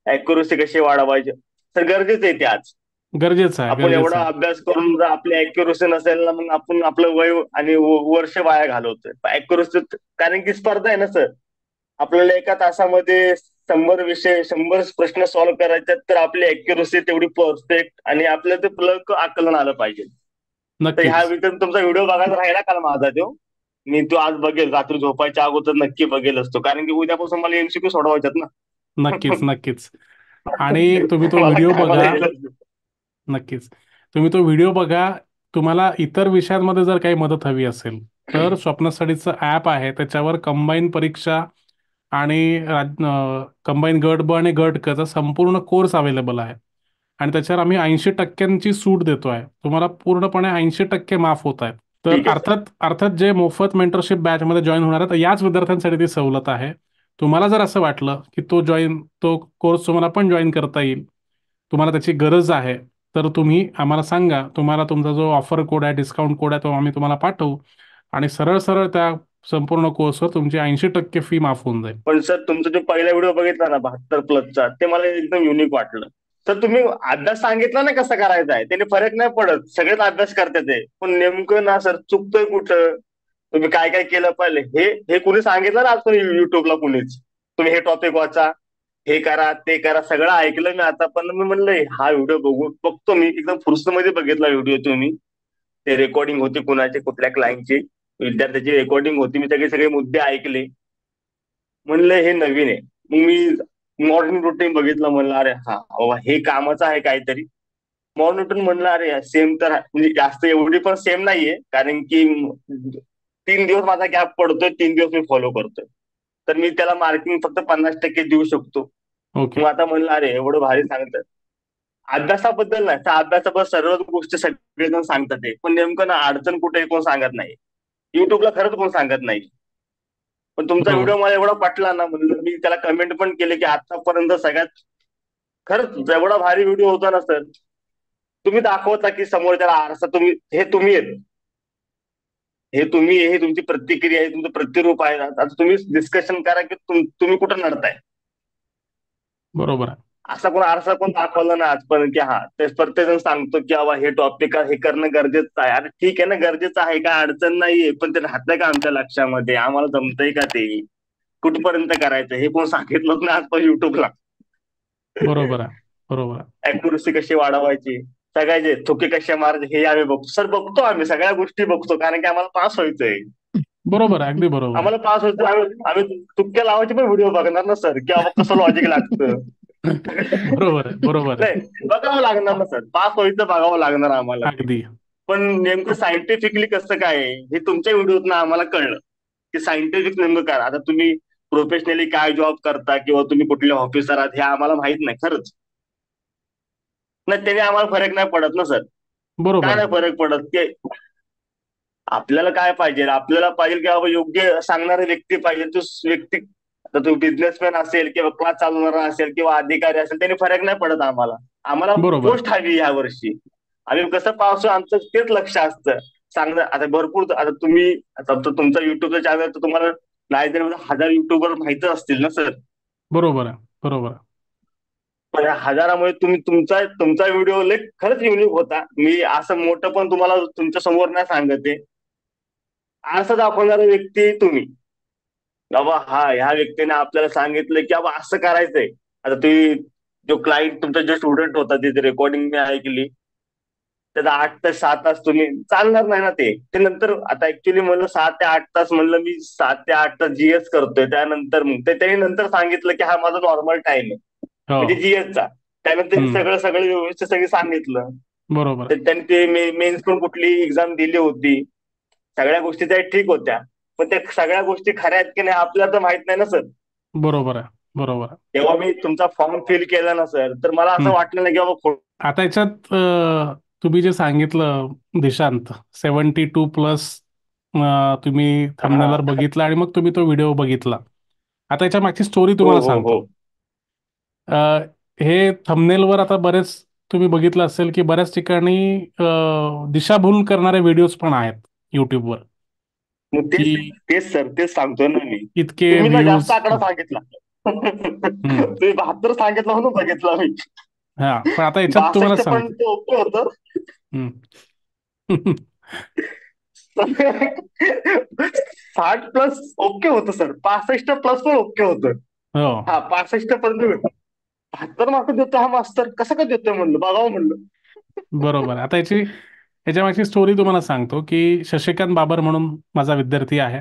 अॅक्युरसी कशी वाढवायची, तर गरजेचं आहे ते आज. गरजेचं आहे आपण गरजेचं एवढा आहे अभ्यास करून जर आपली अॅक्युरसी नसेल ना, मग आपण आपलं वय आणि वर्ष वाया घालवतोय अॅक्युरसी. कारण की स्पर्धा आहे ना सर, आपल्याला एका तासामध्ये 100 विषय 100 प्रश्न सॉल्व्ह करायचे, तर आपली अॅक्युरसी तेवढी परफेक्ट आणि आपल्याला ते प्लग आकलन आलं पाहिजे. तर ह्या नक्कीच तुमचा व्हिडिओ बघायला राहिला काल माझा तो, मी तो आज बघेल, रात्री झोपायच्या अगोदर नक्की बघेल असतो, कारण की उद्यापासून मला एमसीक्यू सोडवायच्यात ना. नक्कीच नक्कीच आणि तुम्ही तो मला व्हिडिओ कामाला बघा. येईलच. नक्कीच तुम्ही तो व्हिडिओ बघा. तुम्हाला इतर विषयांमध्ये जर काही मदत हवी असेल तर स्वप्न स्टडीचं ॲप आहे, त्याच्यावर कंबाईन परीक्षा आणि कंबाईन गट ब आणि गट क चा संपूर्ण कोर्स अवेलेबल आहे आणि त्याच्यावर आम्ही 80% सूट देतोय. तुम्हाला पूर्णपणे 80% माफ होत आहेत. तर ठीक आहे सर. अर्थात अर्थात जे मोफत मेंटरशिप बॅचमध्ये जॉईन होणार आहेत याच विद्यार्थ्यांसाठी ती सवलत आहे. तुम्हाला जर असं वाटलं की तो कोर्स तुम्हाला पण जॉईन करता येईल, तुम्हाला त्याची गरज आहे, तर तुम्ही आम्हाला सांगा. तुम्हाला तुमचा जो ऑफर कोड आहे, डिस्काउंट कोड आहे, तो आम्ही तुम्हाला पाठवू आणि सरळ सरळ त्या संपूर्ण कोर्सवर तुमची 80% फी माफ होऊन जाईल. पण सर, तुमचा जो पहिला व्हिडिओ बघितला ना 72 प्लसचा, ते मला एकदम युनिक वाटलं. तर तुम्ही अभ्यास सांगितला ना कसा करायचा आहे, त्याने फरक नाही पडत, सगळेच अभ्यास करतात ते, पण नेमकं ना सर चुकतोय कुठं, तुम्ही काय काय केलं पाहिजे हे हे कुणी सांगितलं ना आज पण युट्यूबला कुणीच, तुम्ही हे टॉपिक वाचा, हे करा, ते करा, सगळं ऐकलं मी आता. पण मी म्हणलं हा व्हिडिओ बघतो मी, एकदम फुर्सतमध्ये बघितला व्हिडिओ तुम्ही. ते रेकॉर्डिंग होती कुणाची, कुठल्या क्लायंटची, विद्यार्थ्याची रेकॉर्डिंग होती, मी सगळे सगळे मुद्दे ऐकले. म्हणलं हे नवीन आहे. मग मी मॉर्निंग रुटीन बघितलं, म्हणलं अरे हा बाबा हे कामाचं आहे काहीतरी. मॉर्निंग रुटीन म्हणलं अरे सेम तर म्हणजे जास्त एवढी पण सेम नाहीये, कारण की 3 दिवस माझा गॅप पडतोय, 3 दिवस मी फॉलो करतोय, तर मी त्याला मार्किंग फक्त 50% देऊ शकतो. ओके मग आता म्हणलं अरे एवढं भारी सांगतात, अभ्यासाबद्दल नाही तर अभ्यासाबद्दल सर्वच गोष्टी सगळेजण सांगतात ते, पण नेमकं ना अडचण कुठे कोण सांगत नाही. युट्यूबला खरंच कोण सांगत नाही. पण तुमचा बरोबर व्हिडिओ मला एवढा पटला ना, म्हणलं मी त्याला कमेंट पण केले की आतापर्यंत सगळ्यात खरंच एवढा भारी व्हिडिओ होता ना सर. तुम्ही दाखवता की समोरच्याला आरसा, तुम्ही आहेत, हे तुमची प्रतिक्रिया आहे, तुमचं प्रतिरूप आहे. आता तुम्ही डिस्कशन करा की तुम्ही कुठं नडताय. बरोबर आहे असा कोण आरसा कोण दाखवला ना आजपर्यंत की हा ते प्रत्येक जण सांगतो की बाबा हे टॉपिक हे करणं गरजेचं आहे. अरे ठीक आहे ना, गरजेचं आहे, काय अडचण नाहीये, पण ते राहतंय का आमच्या लक्षामध्ये, आम्हाला जमतंय का ते, कुठपर्यंत करायचं हे कोण सांगितलंच नाही आजपर्यंत युट्यूबला. बरोबर आहे बरोबर आहे अॅक्युरसी कशी वाढवायची, सगळ्याचे थुके कसे मारायचे हे आम्ही बघतो सर, बघतो आम्ही सगळ्या गोष्टी बघतो, कारण की आम्हाला पास व्हायचंय. बरोबर आहे अगदी बरोबर आम्हाला पास व्हायचं, आम्ही तुक्क्या लावायचे पण व्हिडिओ बघणार ना सर, की बाबा कसं लॉजिक लागतं. आहे बरोबर आहे बरोबर आहे नाही बघावं लागणार ना सर, पास व्हायचं बघावं लागणार आम्हाला ते. अगदी पण नेमकं सायंटिफिकली कसं काय आहे, हे तुमच्या व्हिडिओतनं आम्हाला कळलं की सायंटिफिक नेमकं काय. आता तुम्ही प्रोफेशनली काय जॉब करता किंवा तुम्ही कुठले ऑफिसर आहात हे आम्हाला माहित नाही खरंच. नाही त्याने आम्हाला फरक नाही पडत ना सर. बरोबर काय आहे नाही फरक पडत की आपल्याला काय पाहिजे, आपल्याला पाहिजे की बाबा योग्य सांगणारी व्यक्ती पाहिजे. तो व्यक्ती, आता तो बिझनेसमॅन असेल किंवा क्लास चालवणारा असेल किंवा अधिकारी असेल, त्याने फरक नाही पडत आम्हाला. आम्हाला बरोबर पोस्ट हवी या वर्षी, आम्ही कसं पावसो आमचं तेच लक्ष असतं सांगणं. आता भरपूर, आता तुम्ही आता तुमचा युट्यूबचा चॅनल तर तुम्हाला नाही जर 1000 युट्यूबर माहितच असतील ना सर. बरोबर आहे बरोबर आहे पण या हजारामुळे तुम्ही तुमचा व्हिडिओ खरंच युनिक होता. मी असं मोठं पण तुम्हाला तुमच्या समोर नाही सांगत आहे. असं दाखवणारा व्यक्ती तुम्ही, बाबा हा ह्या व्यक्तीने आपल्याला सांगितलं की बाबा असं करायचंय. आता तुम्ही जो क्लायंट तुमचा जो स्टुडंट होता, तिथे रेकॉर्डिंग मी ऐकली, त्याचा 8 ते 6 तास तुम्ही चालणार नाही ना ते नंतर. आता ऍक्च्युली म्हणलं 6 ते 8 तास, म्हणलं मी 7 ते 8 तास जीएस करतोय, त्यानंतर मग त्यांनी नंतर सांगितलं की हा माझा नॉर्मल टाइम आहे हो म्हणजे जीएसचा. त्यानंतर हम्म सगळं सगळं व्यवस्थित सगळं सांगितलं. बरोबर तर त्यांनी ते मेन्स पण कुठली एक्झाम दिली होती, सगळ्या गोष्टी त्या ठीक होत्या. पण त्या सगळ्या गोष्टी खऱ्या आहेत की नाही आपल्याला तर माहित नाही ना सर. बरोबर आहे, बरोबर आहे. जेव्हा मी तुमचा फॉर्म फिल केला ना सर, तर मला असं हम्म. वाटलं नाही की बाबा आता याच्यात तुम्ही जे सांगितलं दिशांत, 72+ तुम्ही थंबनेलवर हा. बघितला आणि मग तुम्ही तो व्हिडिओ बघितला. आता याच्या मागची स्टोरी हो तुम्हाला हो हो. सांगतो. अ, हे थंबनेलवर आता बरेच तुम्ही बघितलं असेल की बऱ्याच ठिकाणी दिशाभूल करणारे व्हिडिओज पण आहेत युट्यूबवर, मग तेच की तेच सर, तेच सांगतोय ना मी. इतके तुम्ही ना जास्त व्ह्यूज. आकडा सांगितला. हम्म. तुम्ही 72 सांगितलं म्हणून बघितला मी. हा, पण आता याच्यात तुम्हाला 62 पण सांगतो. ते ओके होतं. हम्म. 60+ ओके होतं सर, 65+ पण ओके होतं. हो, हा 65 पर्यंत 72 मार्क देतो हा मास्तर, कसं काय देतोय म्हणलं, बघावं म्हणलं. बरोबर. आता याच्या मागची स्टोरी तुम्हाला सांगतो की शशिकांत बाबर म्हणून माझा विद्यार्थी आहे.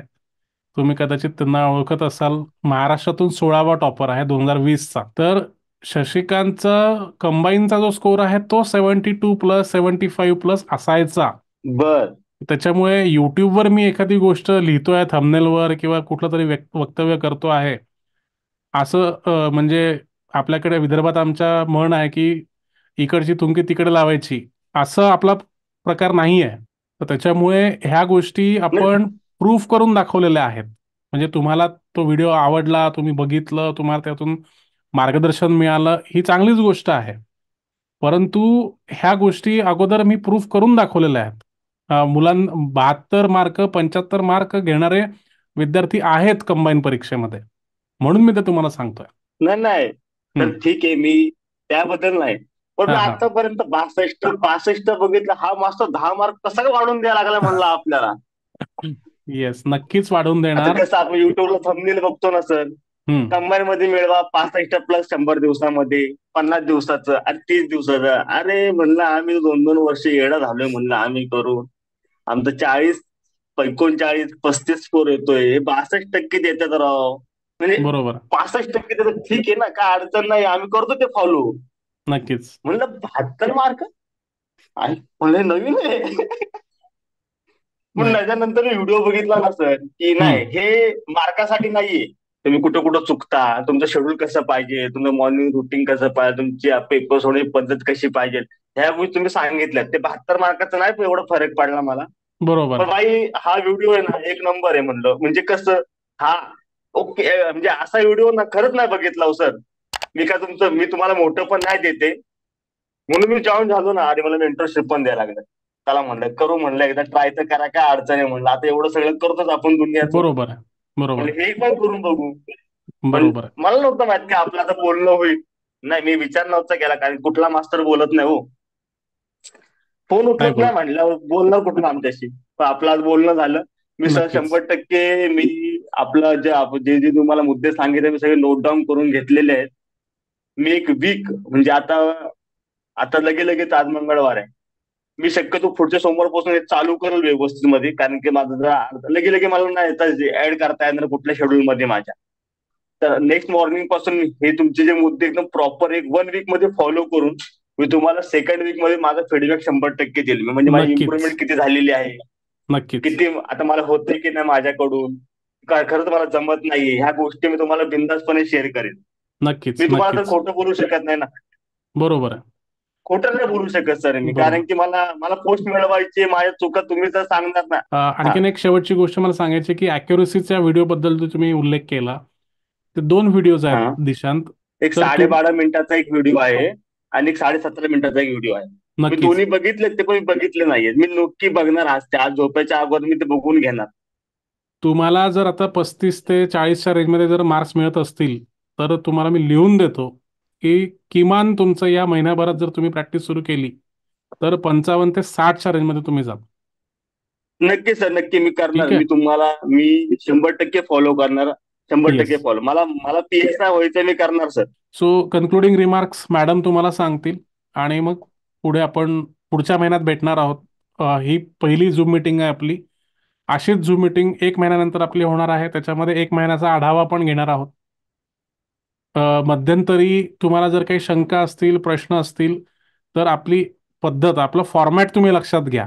तुम्ही कदाचित त्यांना ओळखत असाल. महाराष्ट्रातून 16वा टॉपर आहे 2020चा. तर शशिकांतचा कंबाईनचा जो स्कोर आहे तो 72+, 75+ असायचा. बर. त्याच्यामुळे युट्यूबवर मी एखादी गोष्ट लिहितोय थंबनेलवर किंवा कुठलं तरी वक्तव्य करतो आहे असं, म्हणजे आपल्याकडे विदर्भात आमच्या म्हण आहे की इकडची तुंकी तिकडे लावायची, असं आपला प्रकार नाही आहे. तर त्याच्यामुळे ह्या गोष्टी नाही आपण प्रूफ करून दाखवलेल्या आहेत. म्हणजे तुम्हाला तो व्हिडिओ आवडला, तुम्ही बघितलं, तुम्हाला त्यातून मार्गदर्शन मिळालं, ही चांगलीच गोष्ट आहे. परंतु ह्या गोष्टी अगोदर मी प्रूफ करून दाखवलेल्या आहेत. मुलां 72 मार्क, 75 मार्क घेणारे विद्यार्थी आहेत कंबाईन परीक्षेमध्ये, म्हणून मी ते तुम्हाला सांगतोय. नाही नाही. तर हम्म. ठीक आहे, मी त्याबद्दल नाही. पण मी हा हा. आतापर्यंत 62 बघितलं, हा मास्तर 10 मार्क कसा काय वाढून द्यायला लागला म्हणला आपल्याला. येस, नक्कीच वाढवून आता देणार. कसं आपण युट्यूबला थंबनेल बघतो ना सर, हम्म. कंबाईन मध्ये मिळवा 65+ 100 दिवसामध्ये, 50 दिवसाचं आणि 30 दिवसाचं. अरे म्हणलं आम्ही 2-2 वर्ष येडा झालोय म्हणलं आम्ही करून. आमचं 40, 39, 35 स्कोर येतोय, 62% देतात राव. म्हणजे बरोबर. 65% देतात, ठीक आहे ना, काय अडचण नाही, आम्ही करतो ते फॉलो. नक्कीच. म्हणलं 72 मार्क, आणि म्हणलं नवीन आहे. पण नाही. त्याच्यानंतर व्हिडिओ बघितला ना सर, की नाही हम्म. हे मार्कासाठी नाहीये. तुम्ही कुठं कुठं चुकता, तुमचं शेड्यूल कसं पाहिजे, तुमचं मॉर्निंग रुटीन कसं पाहिजे, तुमची पेपर सोडण्याची पद्धत कशी पाहिजे, ह्या गोष्टी तुम्ही सांगितल्यात. ते 72 मार्काचं नाही एवढा फरक पडला मला. बरोबर पण आहे. भाई हा व्हिडिओ आहे ना एक नंबर आहे म्हणलं. म्हणजे कसं, हा ओके, म्हणजे असा व्हिडिओ ना खरंच नाही बघितला हो सर. मी तुम्हाला मोठं पण नाही देते, म्हणून मी जॉईन झालो ना. आणि मला मेंटरशिप पण द्यायला लागलं. त्याला म्हणलं करू, म्हणलं एकदा ट्राय तर करा, काय अडचण आहे म्हणलं, आता एवढं सगळं करतोच आपण दुनियाचं, बरोबर आहे. बरोबर म्हणलं आहे. हे पण करून बघू. पण बरोबर आहे. मला नव्हतं माहित की आपलं आता बोलणं होईल. नाही, मी विचार नव्हता केला, कारण कुठला मास्तर बोलत नाही हो. फोन नाही उचलत बोल. नाही म्हणल्यावर बोलणार कुठलं आमच्याशी. पण आपलं आज बोलणं झालं. मी सर नक्कीच. 100% मी आपलं जे जे तुम्हाला मुद्दे सांगितले मी सगळे नोट डाऊन करून घेतलेले आहेत. मी एक वीक म्हणजे आता आता लगेच आज मंगळवार आहे. मी शक्यतो पुढच्या सोमवारपासून हे चालू करेल व्यवस्थित मध्ये, कारण की माझं जरा लगे मला नाही ऍड करता येणार कुठल्या शेड्यूल मध्ये माझ्या. तर नेक्स्ट मॉर्निंग पासून हे तुमचे जे मुद्दे एकदम प्रॉपर एक 1 वीक मध्ये फॉलो करून मी तुम्हाला सेकंड वीक मध्ये माझा फीडबॅक 100% देईल. म्हणजे माझी नक्कीच. इम्प्रुव्हमेंट किती झालेली आहे, नक्कीच. किती आता मला होतंय की नाही माझ्याकडून, काय खरंच मला जमत नाहीये, ह्या गोष्टी मी तुम्हाला बिनधास्तपणे शेअर करेन. नक्कीच. मी तुम्हाला तर नक्कीच. खोटं बोलू शकत नाही ना. बरोबर आहे. खोटं नाही बोलू शकत सर मी, बरोबर. कारण की मला मला पोस्ट मिळवायची, माझ्या चुका तुम्ही जर सांगणार ना. हा. आणखीन एक शेवटची गोष्ट मला सांगायची की अॅक्युरसीच्या व्हिडिओबद्दल जो तुम्ही उल्लेख केला, ते 2 व्हिडिओज आहेत हा. दिशांत. एक तर तू 12.5 मिनिटाचा एक व्हिडिओ आहे आणि एक 17.5 मिनिटाचा एक व्हिडिओ आहे. मी नक्कीच. दोन्ही बघितले, ते पण मी बघितले नाहीये. मी नक्की बघणार आज झोपायच्या अगोदर मी ते बघून घेणार. तुम्हाला जर आता 35 ते 40च्या रेंजमध्ये जर मार्क्स मिळत असतील, तर तुम्हाला मी लिहून देतो की किमान तुमचं या महिन्याभरात जर तुम्ही प्रॅक्टिस सुरू केली, तर 55 ते 60च्या रेंजमध्ये तुम्ही जा. नक्की सर, नक्की मी करणार. ठीक आहे. मी 100% फॉलो करणार. 100% येस. फॉलो. मला मला PSI व्हायचं, मी करणार sir. So concluding remarks madam तुम्हाला सांगतील आणि मग पुढे आपण पुढच्या महिन्यात भेटणार आहोत. ही पहिली झूम मीटिंग आहे आपली. अशीच झूम मीटिंग 1 महिन्यानंतर आपली होणार आहे. त्याच्यामध्ये 1 महिन्याचा आढावा पण घेणार आहोत. मध्यंतरी तुम्हाला जर काही शंका असतील, प्रश्न असतील, तर आपली पद्धत, आपलं फॉर्मॅट तुम्ही लक्षात घ्या.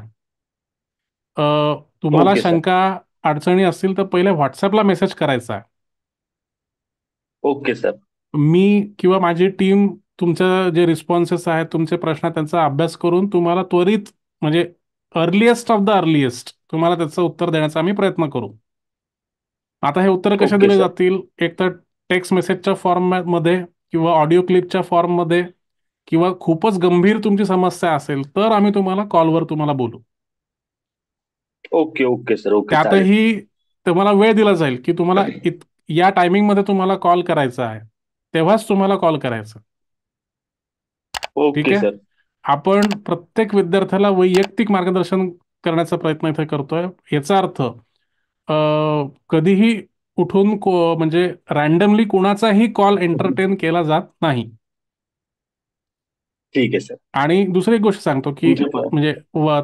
तुम्हाला ओके सर. शंका अडचणी असतील तर पहिले व्हॉट्सअपला मेसेज करायचा. Okay sir. मी किंवा माझी टीम तुमच्या जे रिस्पॉन्सेस आहेत, तुमचे प्रश्न आहेत, त्यांचा अभ्यास करून तुम्हाला त्वरित म्हणजे अर्लिएस्ट ऑफ द अर्लिएस्ट तुम्हाला त्याचं उत्तर देण्याचा आम्ही प्रयत्न करू. आता हे उत्तर कशा ओके दिले सर. जातील? एक तर टेक्स्ट मेसेजच्या फॉर्ममध्ये किंवा ऑडिओ क्लिपच्या फॉर्ममध्ये, किंवा खूपच गंभीर तुमची समस्या असेल तर आम्ही तुम्हाला कॉलवर तुम्हाला बोलू. Okay okay sir. ओके चालेल. त्यातही तुम्हाला वेळ दिला जाईल की तुम्हाला या टायमिंगमध्ये तुम्हाला कॉल करायचा आहे, तेव्हाच तुम्हाला कॉल करायचा. ठीक ओके आहे. सर. आपण प्रत्येक विद्यार्थ्याला वैयक्तिक मार्गदर्शन करण्याचा प्रयत्न इथे करतोय. याचा अर्थ कधीही उठून म्हणजे रॅन्डमली कोणाचाही कॉल एंटरटेन केला जात नाही. ठीक आहे सर. आणि दुसरी एक गोष्ट सांगतो की म्हणजे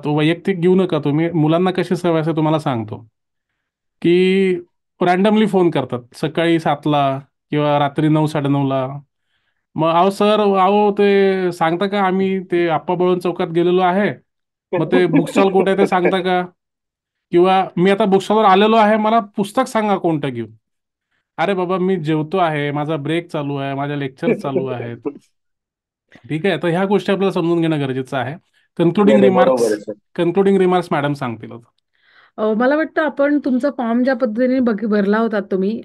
वैयक्तिक घेऊ नका तुम्ही. मुलांना कशी सवय असते तुम्हाला सांगतो की रॅन्डमली फोन करतात सकाळी 7ला किंवा रात्री 9-9:30ला. मग अहो सर, अहो ते सांगता का आम्ही ते आप्पा बळवंत चौकात गेलेलो आहे, मग ते बुक स्टॉल कुठे आहे ते सांगता का? किंवा मी आता बुक स्टॉलवर आलेलो आहे, मला पुस्तक सांगा कोणतं घेऊ. अरे बाबा, मी जेवतो आहे, माझा ब्रेक चालू आहे, माझ्या लेक्चर चालू आहेत. ठीक आहे. तर ह्या गोष्टी आपल्याला समजून घेणं गरजेचं आहे. नाही नाही, बरोबर आहे सर. कन्क्लुडिंग रिमार्क्स मॅडम सांगतील आता. मला वाटतं आपण तुमचा फॉर्म ज्या पद्धतीने भरला होता तुम्ही,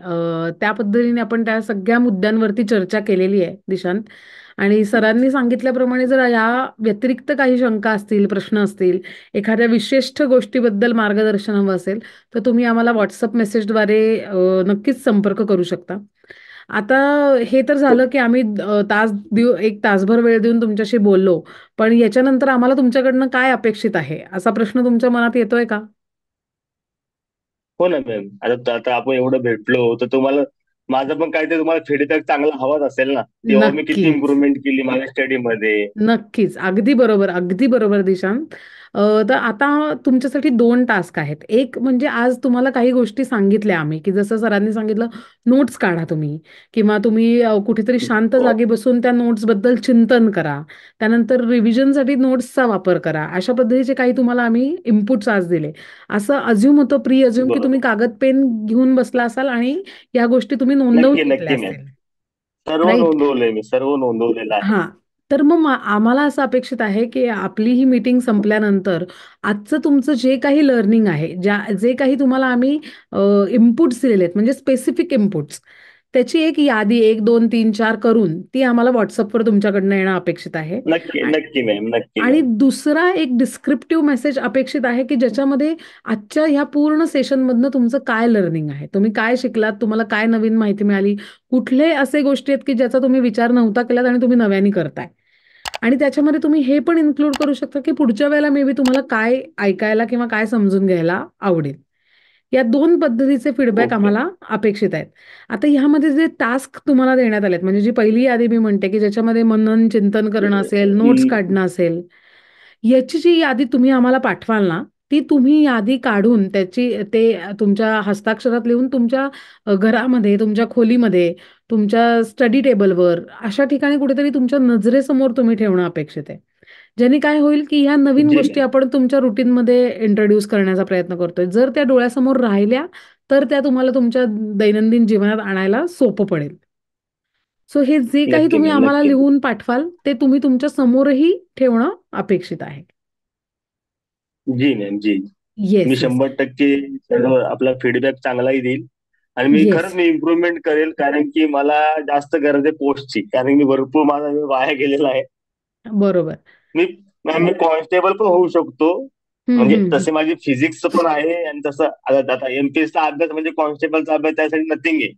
त्या पद्धतीने आपण त्या सगळ्या मुद्द्यांवरती चर्चा केलेली आहे दिशांत. आणि सरांनी सांगितल्याप्रमाणे जर या व्यतिरिक्त काही शंका असतील, प्रश्न असतील, एखाद्या विशिष्ट गोष्टीबद्दल मार्गदर्शन हवं असेल, तर तुम्ही आम्हाला व्हॉट्सअप मेसेजद्वारे नक्कीच संपर्क करू शकता. आता हे तर झालं की आम्ही एक तासभर वेळ देऊन तुमच्याशी बोललो, पण याच्यानंतर आम्हाला तुमच्याकडनं काय अपेक्षित आहे, असा प्रश्न तुमच्या मनात येतोय का? हो ना मॅम. आता आता आपण एवढं भेटलो तर तुम्हाला माझं पण काहीतरी तुम्हाला फीडबॅक चांगला हवाच असेल ना, तेव्हा मी किती नक्कीच. इम्प्रुव्हमेंट केली माझ्या स्टडीमध्ये. नक्कीच. अगदी बरोबर, अगदी बरोबर दिशांत. तर आता तुमच्यासाठी 2 टास्क आहेत. एक म्हणजे आज तुम्हाला काही गोष्टी सांगितल्या आम्ही, की जसं सरांनी सांगितलं, नोट्स काढा तुम्ही किंवा तुम्ही कुठेतरी शांत हो. जागी बसून त्या नोट्सबद्दल चिंतन करा. त्यानंतर रिव्हिजनसाठी नोट्सचा वापर करा. अशा पद्धतीचे काही तुम्हाला आम्ही इनपुट्स आज दिले. असं अझ्युम होतं, प्री अझ्युम की तुम्ही बरोबर. कागद पेन घेऊन बसला असाल आणि या गोष्टी तुम्ही नोंदवून नक्की घेतल्या नक्की मॅम. असतील. सर्व राइट? नोंदवलंय मी, सर्व नोंदवलेलं आहे. हां. तर मग आम्हाला असं अपेक्षित आहे, की आपली ही मीटिंग संपल्यानंतर आजचं तुमचं जे काही लर्निंग आहे, जे काही तुम्हाला आम्ही इनपुट्स दिलेले आहेत, म्हणजे स्पेसिफिक इनपुट्स, त्याची एक यादी 1, 2, 3, 4 करून ती आम्हाला WhatsAppवर तुमच्याकडनं येणं अपेक्षित आहे. नक्की नक्की मॅम. नक्की आणि मॅम. दुसरा एक डिस्क्रिप्टिव्ह मेसेज अपेक्षित आहे, की ज्याच्यामध्ये आजच्या ह्या पूर्ण सेशनमधनं तुमचं काय लर्निंग आहे, तुम्ही काय शिकलात, तुम्हाला काय नवीन माहिती मिळाली, कुठले असे गोष्टी आहेत की ज्याचा तुम्ही विचार नव्हता केलात आणि तुम्ही नव्याने करताय. आणि त्याच्यामध्ये तुम्ही हे पण इन्क्लूड करू शकता की पुढच्या वेळेला मे बी तुम्हाला काय ऐकायला किंवा काय समजून घ्यायला आवडेल. या 2 पद्धतीचे फीडबॅक ओके. आम्हाला अपेक्षित आहेत. आता ह्यामध्ये जे टास्क तुम्हाला देण्यात आलेत, म्हणजे जी पहिली यादी मी म्हणते की ज्याच्यामध्ये मनन, चिंतन करणं असेल, नोट्स काढणं असेल, याची जी यादी तुम्ही आम्हाला पाठवाल ना, ती तुम्ही यादी काढून ते तुमच्या हस्ताक्षरात लिहून तुमच्या घरामध्ये, तुमच्या खोलीमध्ये, तुमच्या स्टडी टेबलवर अशा ठिकाणी कुठेतरी तुमच्या नजरेसमोर तुम्ही ठेवणं अपेक्षित आहे. ज्याने काय होईल, की ह्या नवीन जी गोष्टी मॅम. आपण तुमच्या रुटीनमध्ये इंट्रोड्यूस करण्याचा प्रयत्न करतोय. जर त्या डोळ्यासमोर राहिल्या, तर त्या तुम्हाला तुमच्या दैनंदिन जीवनात आणायला सोपं पडेल. सो हे जे काही नक्की तुम्ही मॅम. आम्हाला नक्की. लिहून पाठवाल, ते तुम्ही तुमच्या समोरही ठेवणं अपेक्षित आहे. जी मॅम. जी. मी येस, येस. 100% सर्व आपला फीडबॅक चांगलाही देईल आणि मी खरंच येस. मी इम्प्रुव्हमेंट करेल, कारण की मला जास्त गरज आहे पोस्टची, कारण मी भरपूर माझा वेळ वाया गेलेला आहे. बरोबर. मी मॅम मी कॉन्स्टेबल पण होऊ शकतो. हं, म्हणजे हं, हं. तसे माझी फिजिक्स पण आहे आणि तसं आता एमपीएसचा अभ्यास म्हणजे कॉन्स्टेबलचा अभ्यास त्यासाठी नथिंग आहे.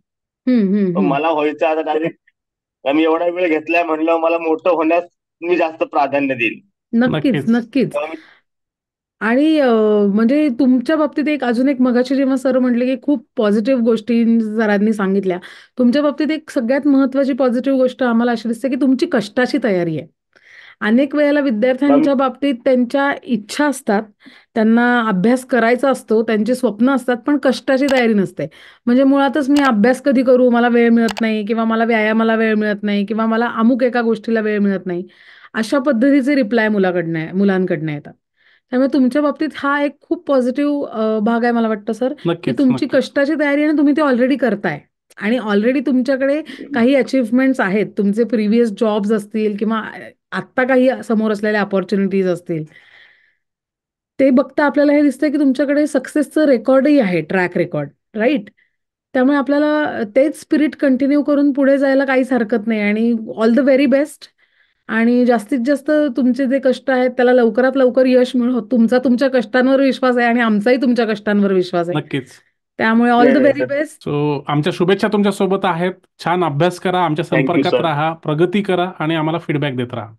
हं, हं, पण हं. मला व्हायचं आता डायरेक्ट मी एवढा वेळ घेतलाय म्हणलं मला मोठं होण्यास मी जास्त प्राधान्य देईल. नक्कीच, नक्कीच. नक्कीच. तेव्हा मी आणि म्हणजे तुमच्या बाबतीत अजून एक मगाशी जेव्हा सर म्हटले, की खूप पॉझिटिव्ह गोष्टी सरांनी सांगितल्या. तुमच्या बाबतीत एक सगळ्यात महत्त्वाची पॉझिटिव्ह गोष्ट आम्हाला अशी दिसते, की तुमची कष्टाची तयारी आहे. अनेक वेळेला मॅम विद्यार्थ्यांच्या बाबतीत त्यांच्या इच्छा असतात, त्यांना अभ्यास करायचा असतो, त्यांची स्वप्न असतात, पण कष्टाची तयारी नसते. म्हणजे मुळातच मी अभ्यास कधी करू, मला वेळ मिळत नाही किंवा मला व्यायामाला वेळ मिळत नाही किंवा मला अमुक एका गोष्टीला वेळ मिळत नाही. अशा पद्धतीचे रिप्लाय मुलांकडनं येतात. त्यामुळे तुमच्या बाबतीत हा एक खूप पॉझिटिव्ह भाग आहे मला वाटतं सर, की नक्कीच तुमची नक्कीच कष्टाची तयारी आणि तुम्ही ते ऑलरेडी करताय. आणि ऑलरेडी तुमच्याकडे काही अचीव्हमेंट्स आहेत. तुमचे प्रिव्हियस जॉब्स असतील किंवा आत्ता काही समोर असलेल्या अपॉर्च्युनिटीज असतील. ते बघता आपल्याला हे दिसतंय की तुमच्याकडे सक्सेसचं रेकॉर्डही आहे, ट्रॅक रेकॉर्ड, राईट? त्यामुळे आपल्याला तेच स्पिरिट कंटिन्यू करून पुढे जायला काहीच हरकत नाही आणि ऑल द व्हेरी बेस्ट. आणि जास्तीत जास्त तुमचे जे कष्ट आहेत त्याला लवकरात लवकर यश मिळो. तुमचा तुमच्या कष्टांवर विश्वास आहे आणि आमचाही तुमच्या कष्टांवर विश्वास आहे. नक्कीच. त्यामुळे all the yes very sir. Best. So आमच्या शुभेच्छा तुमच्या सोबत आहेत. छान अभ्यास करा, आमच्या थँक्यू संपर्कात सर. राहा, प्रगती करा आणि आम्हाला फीडबॅक देत राहा.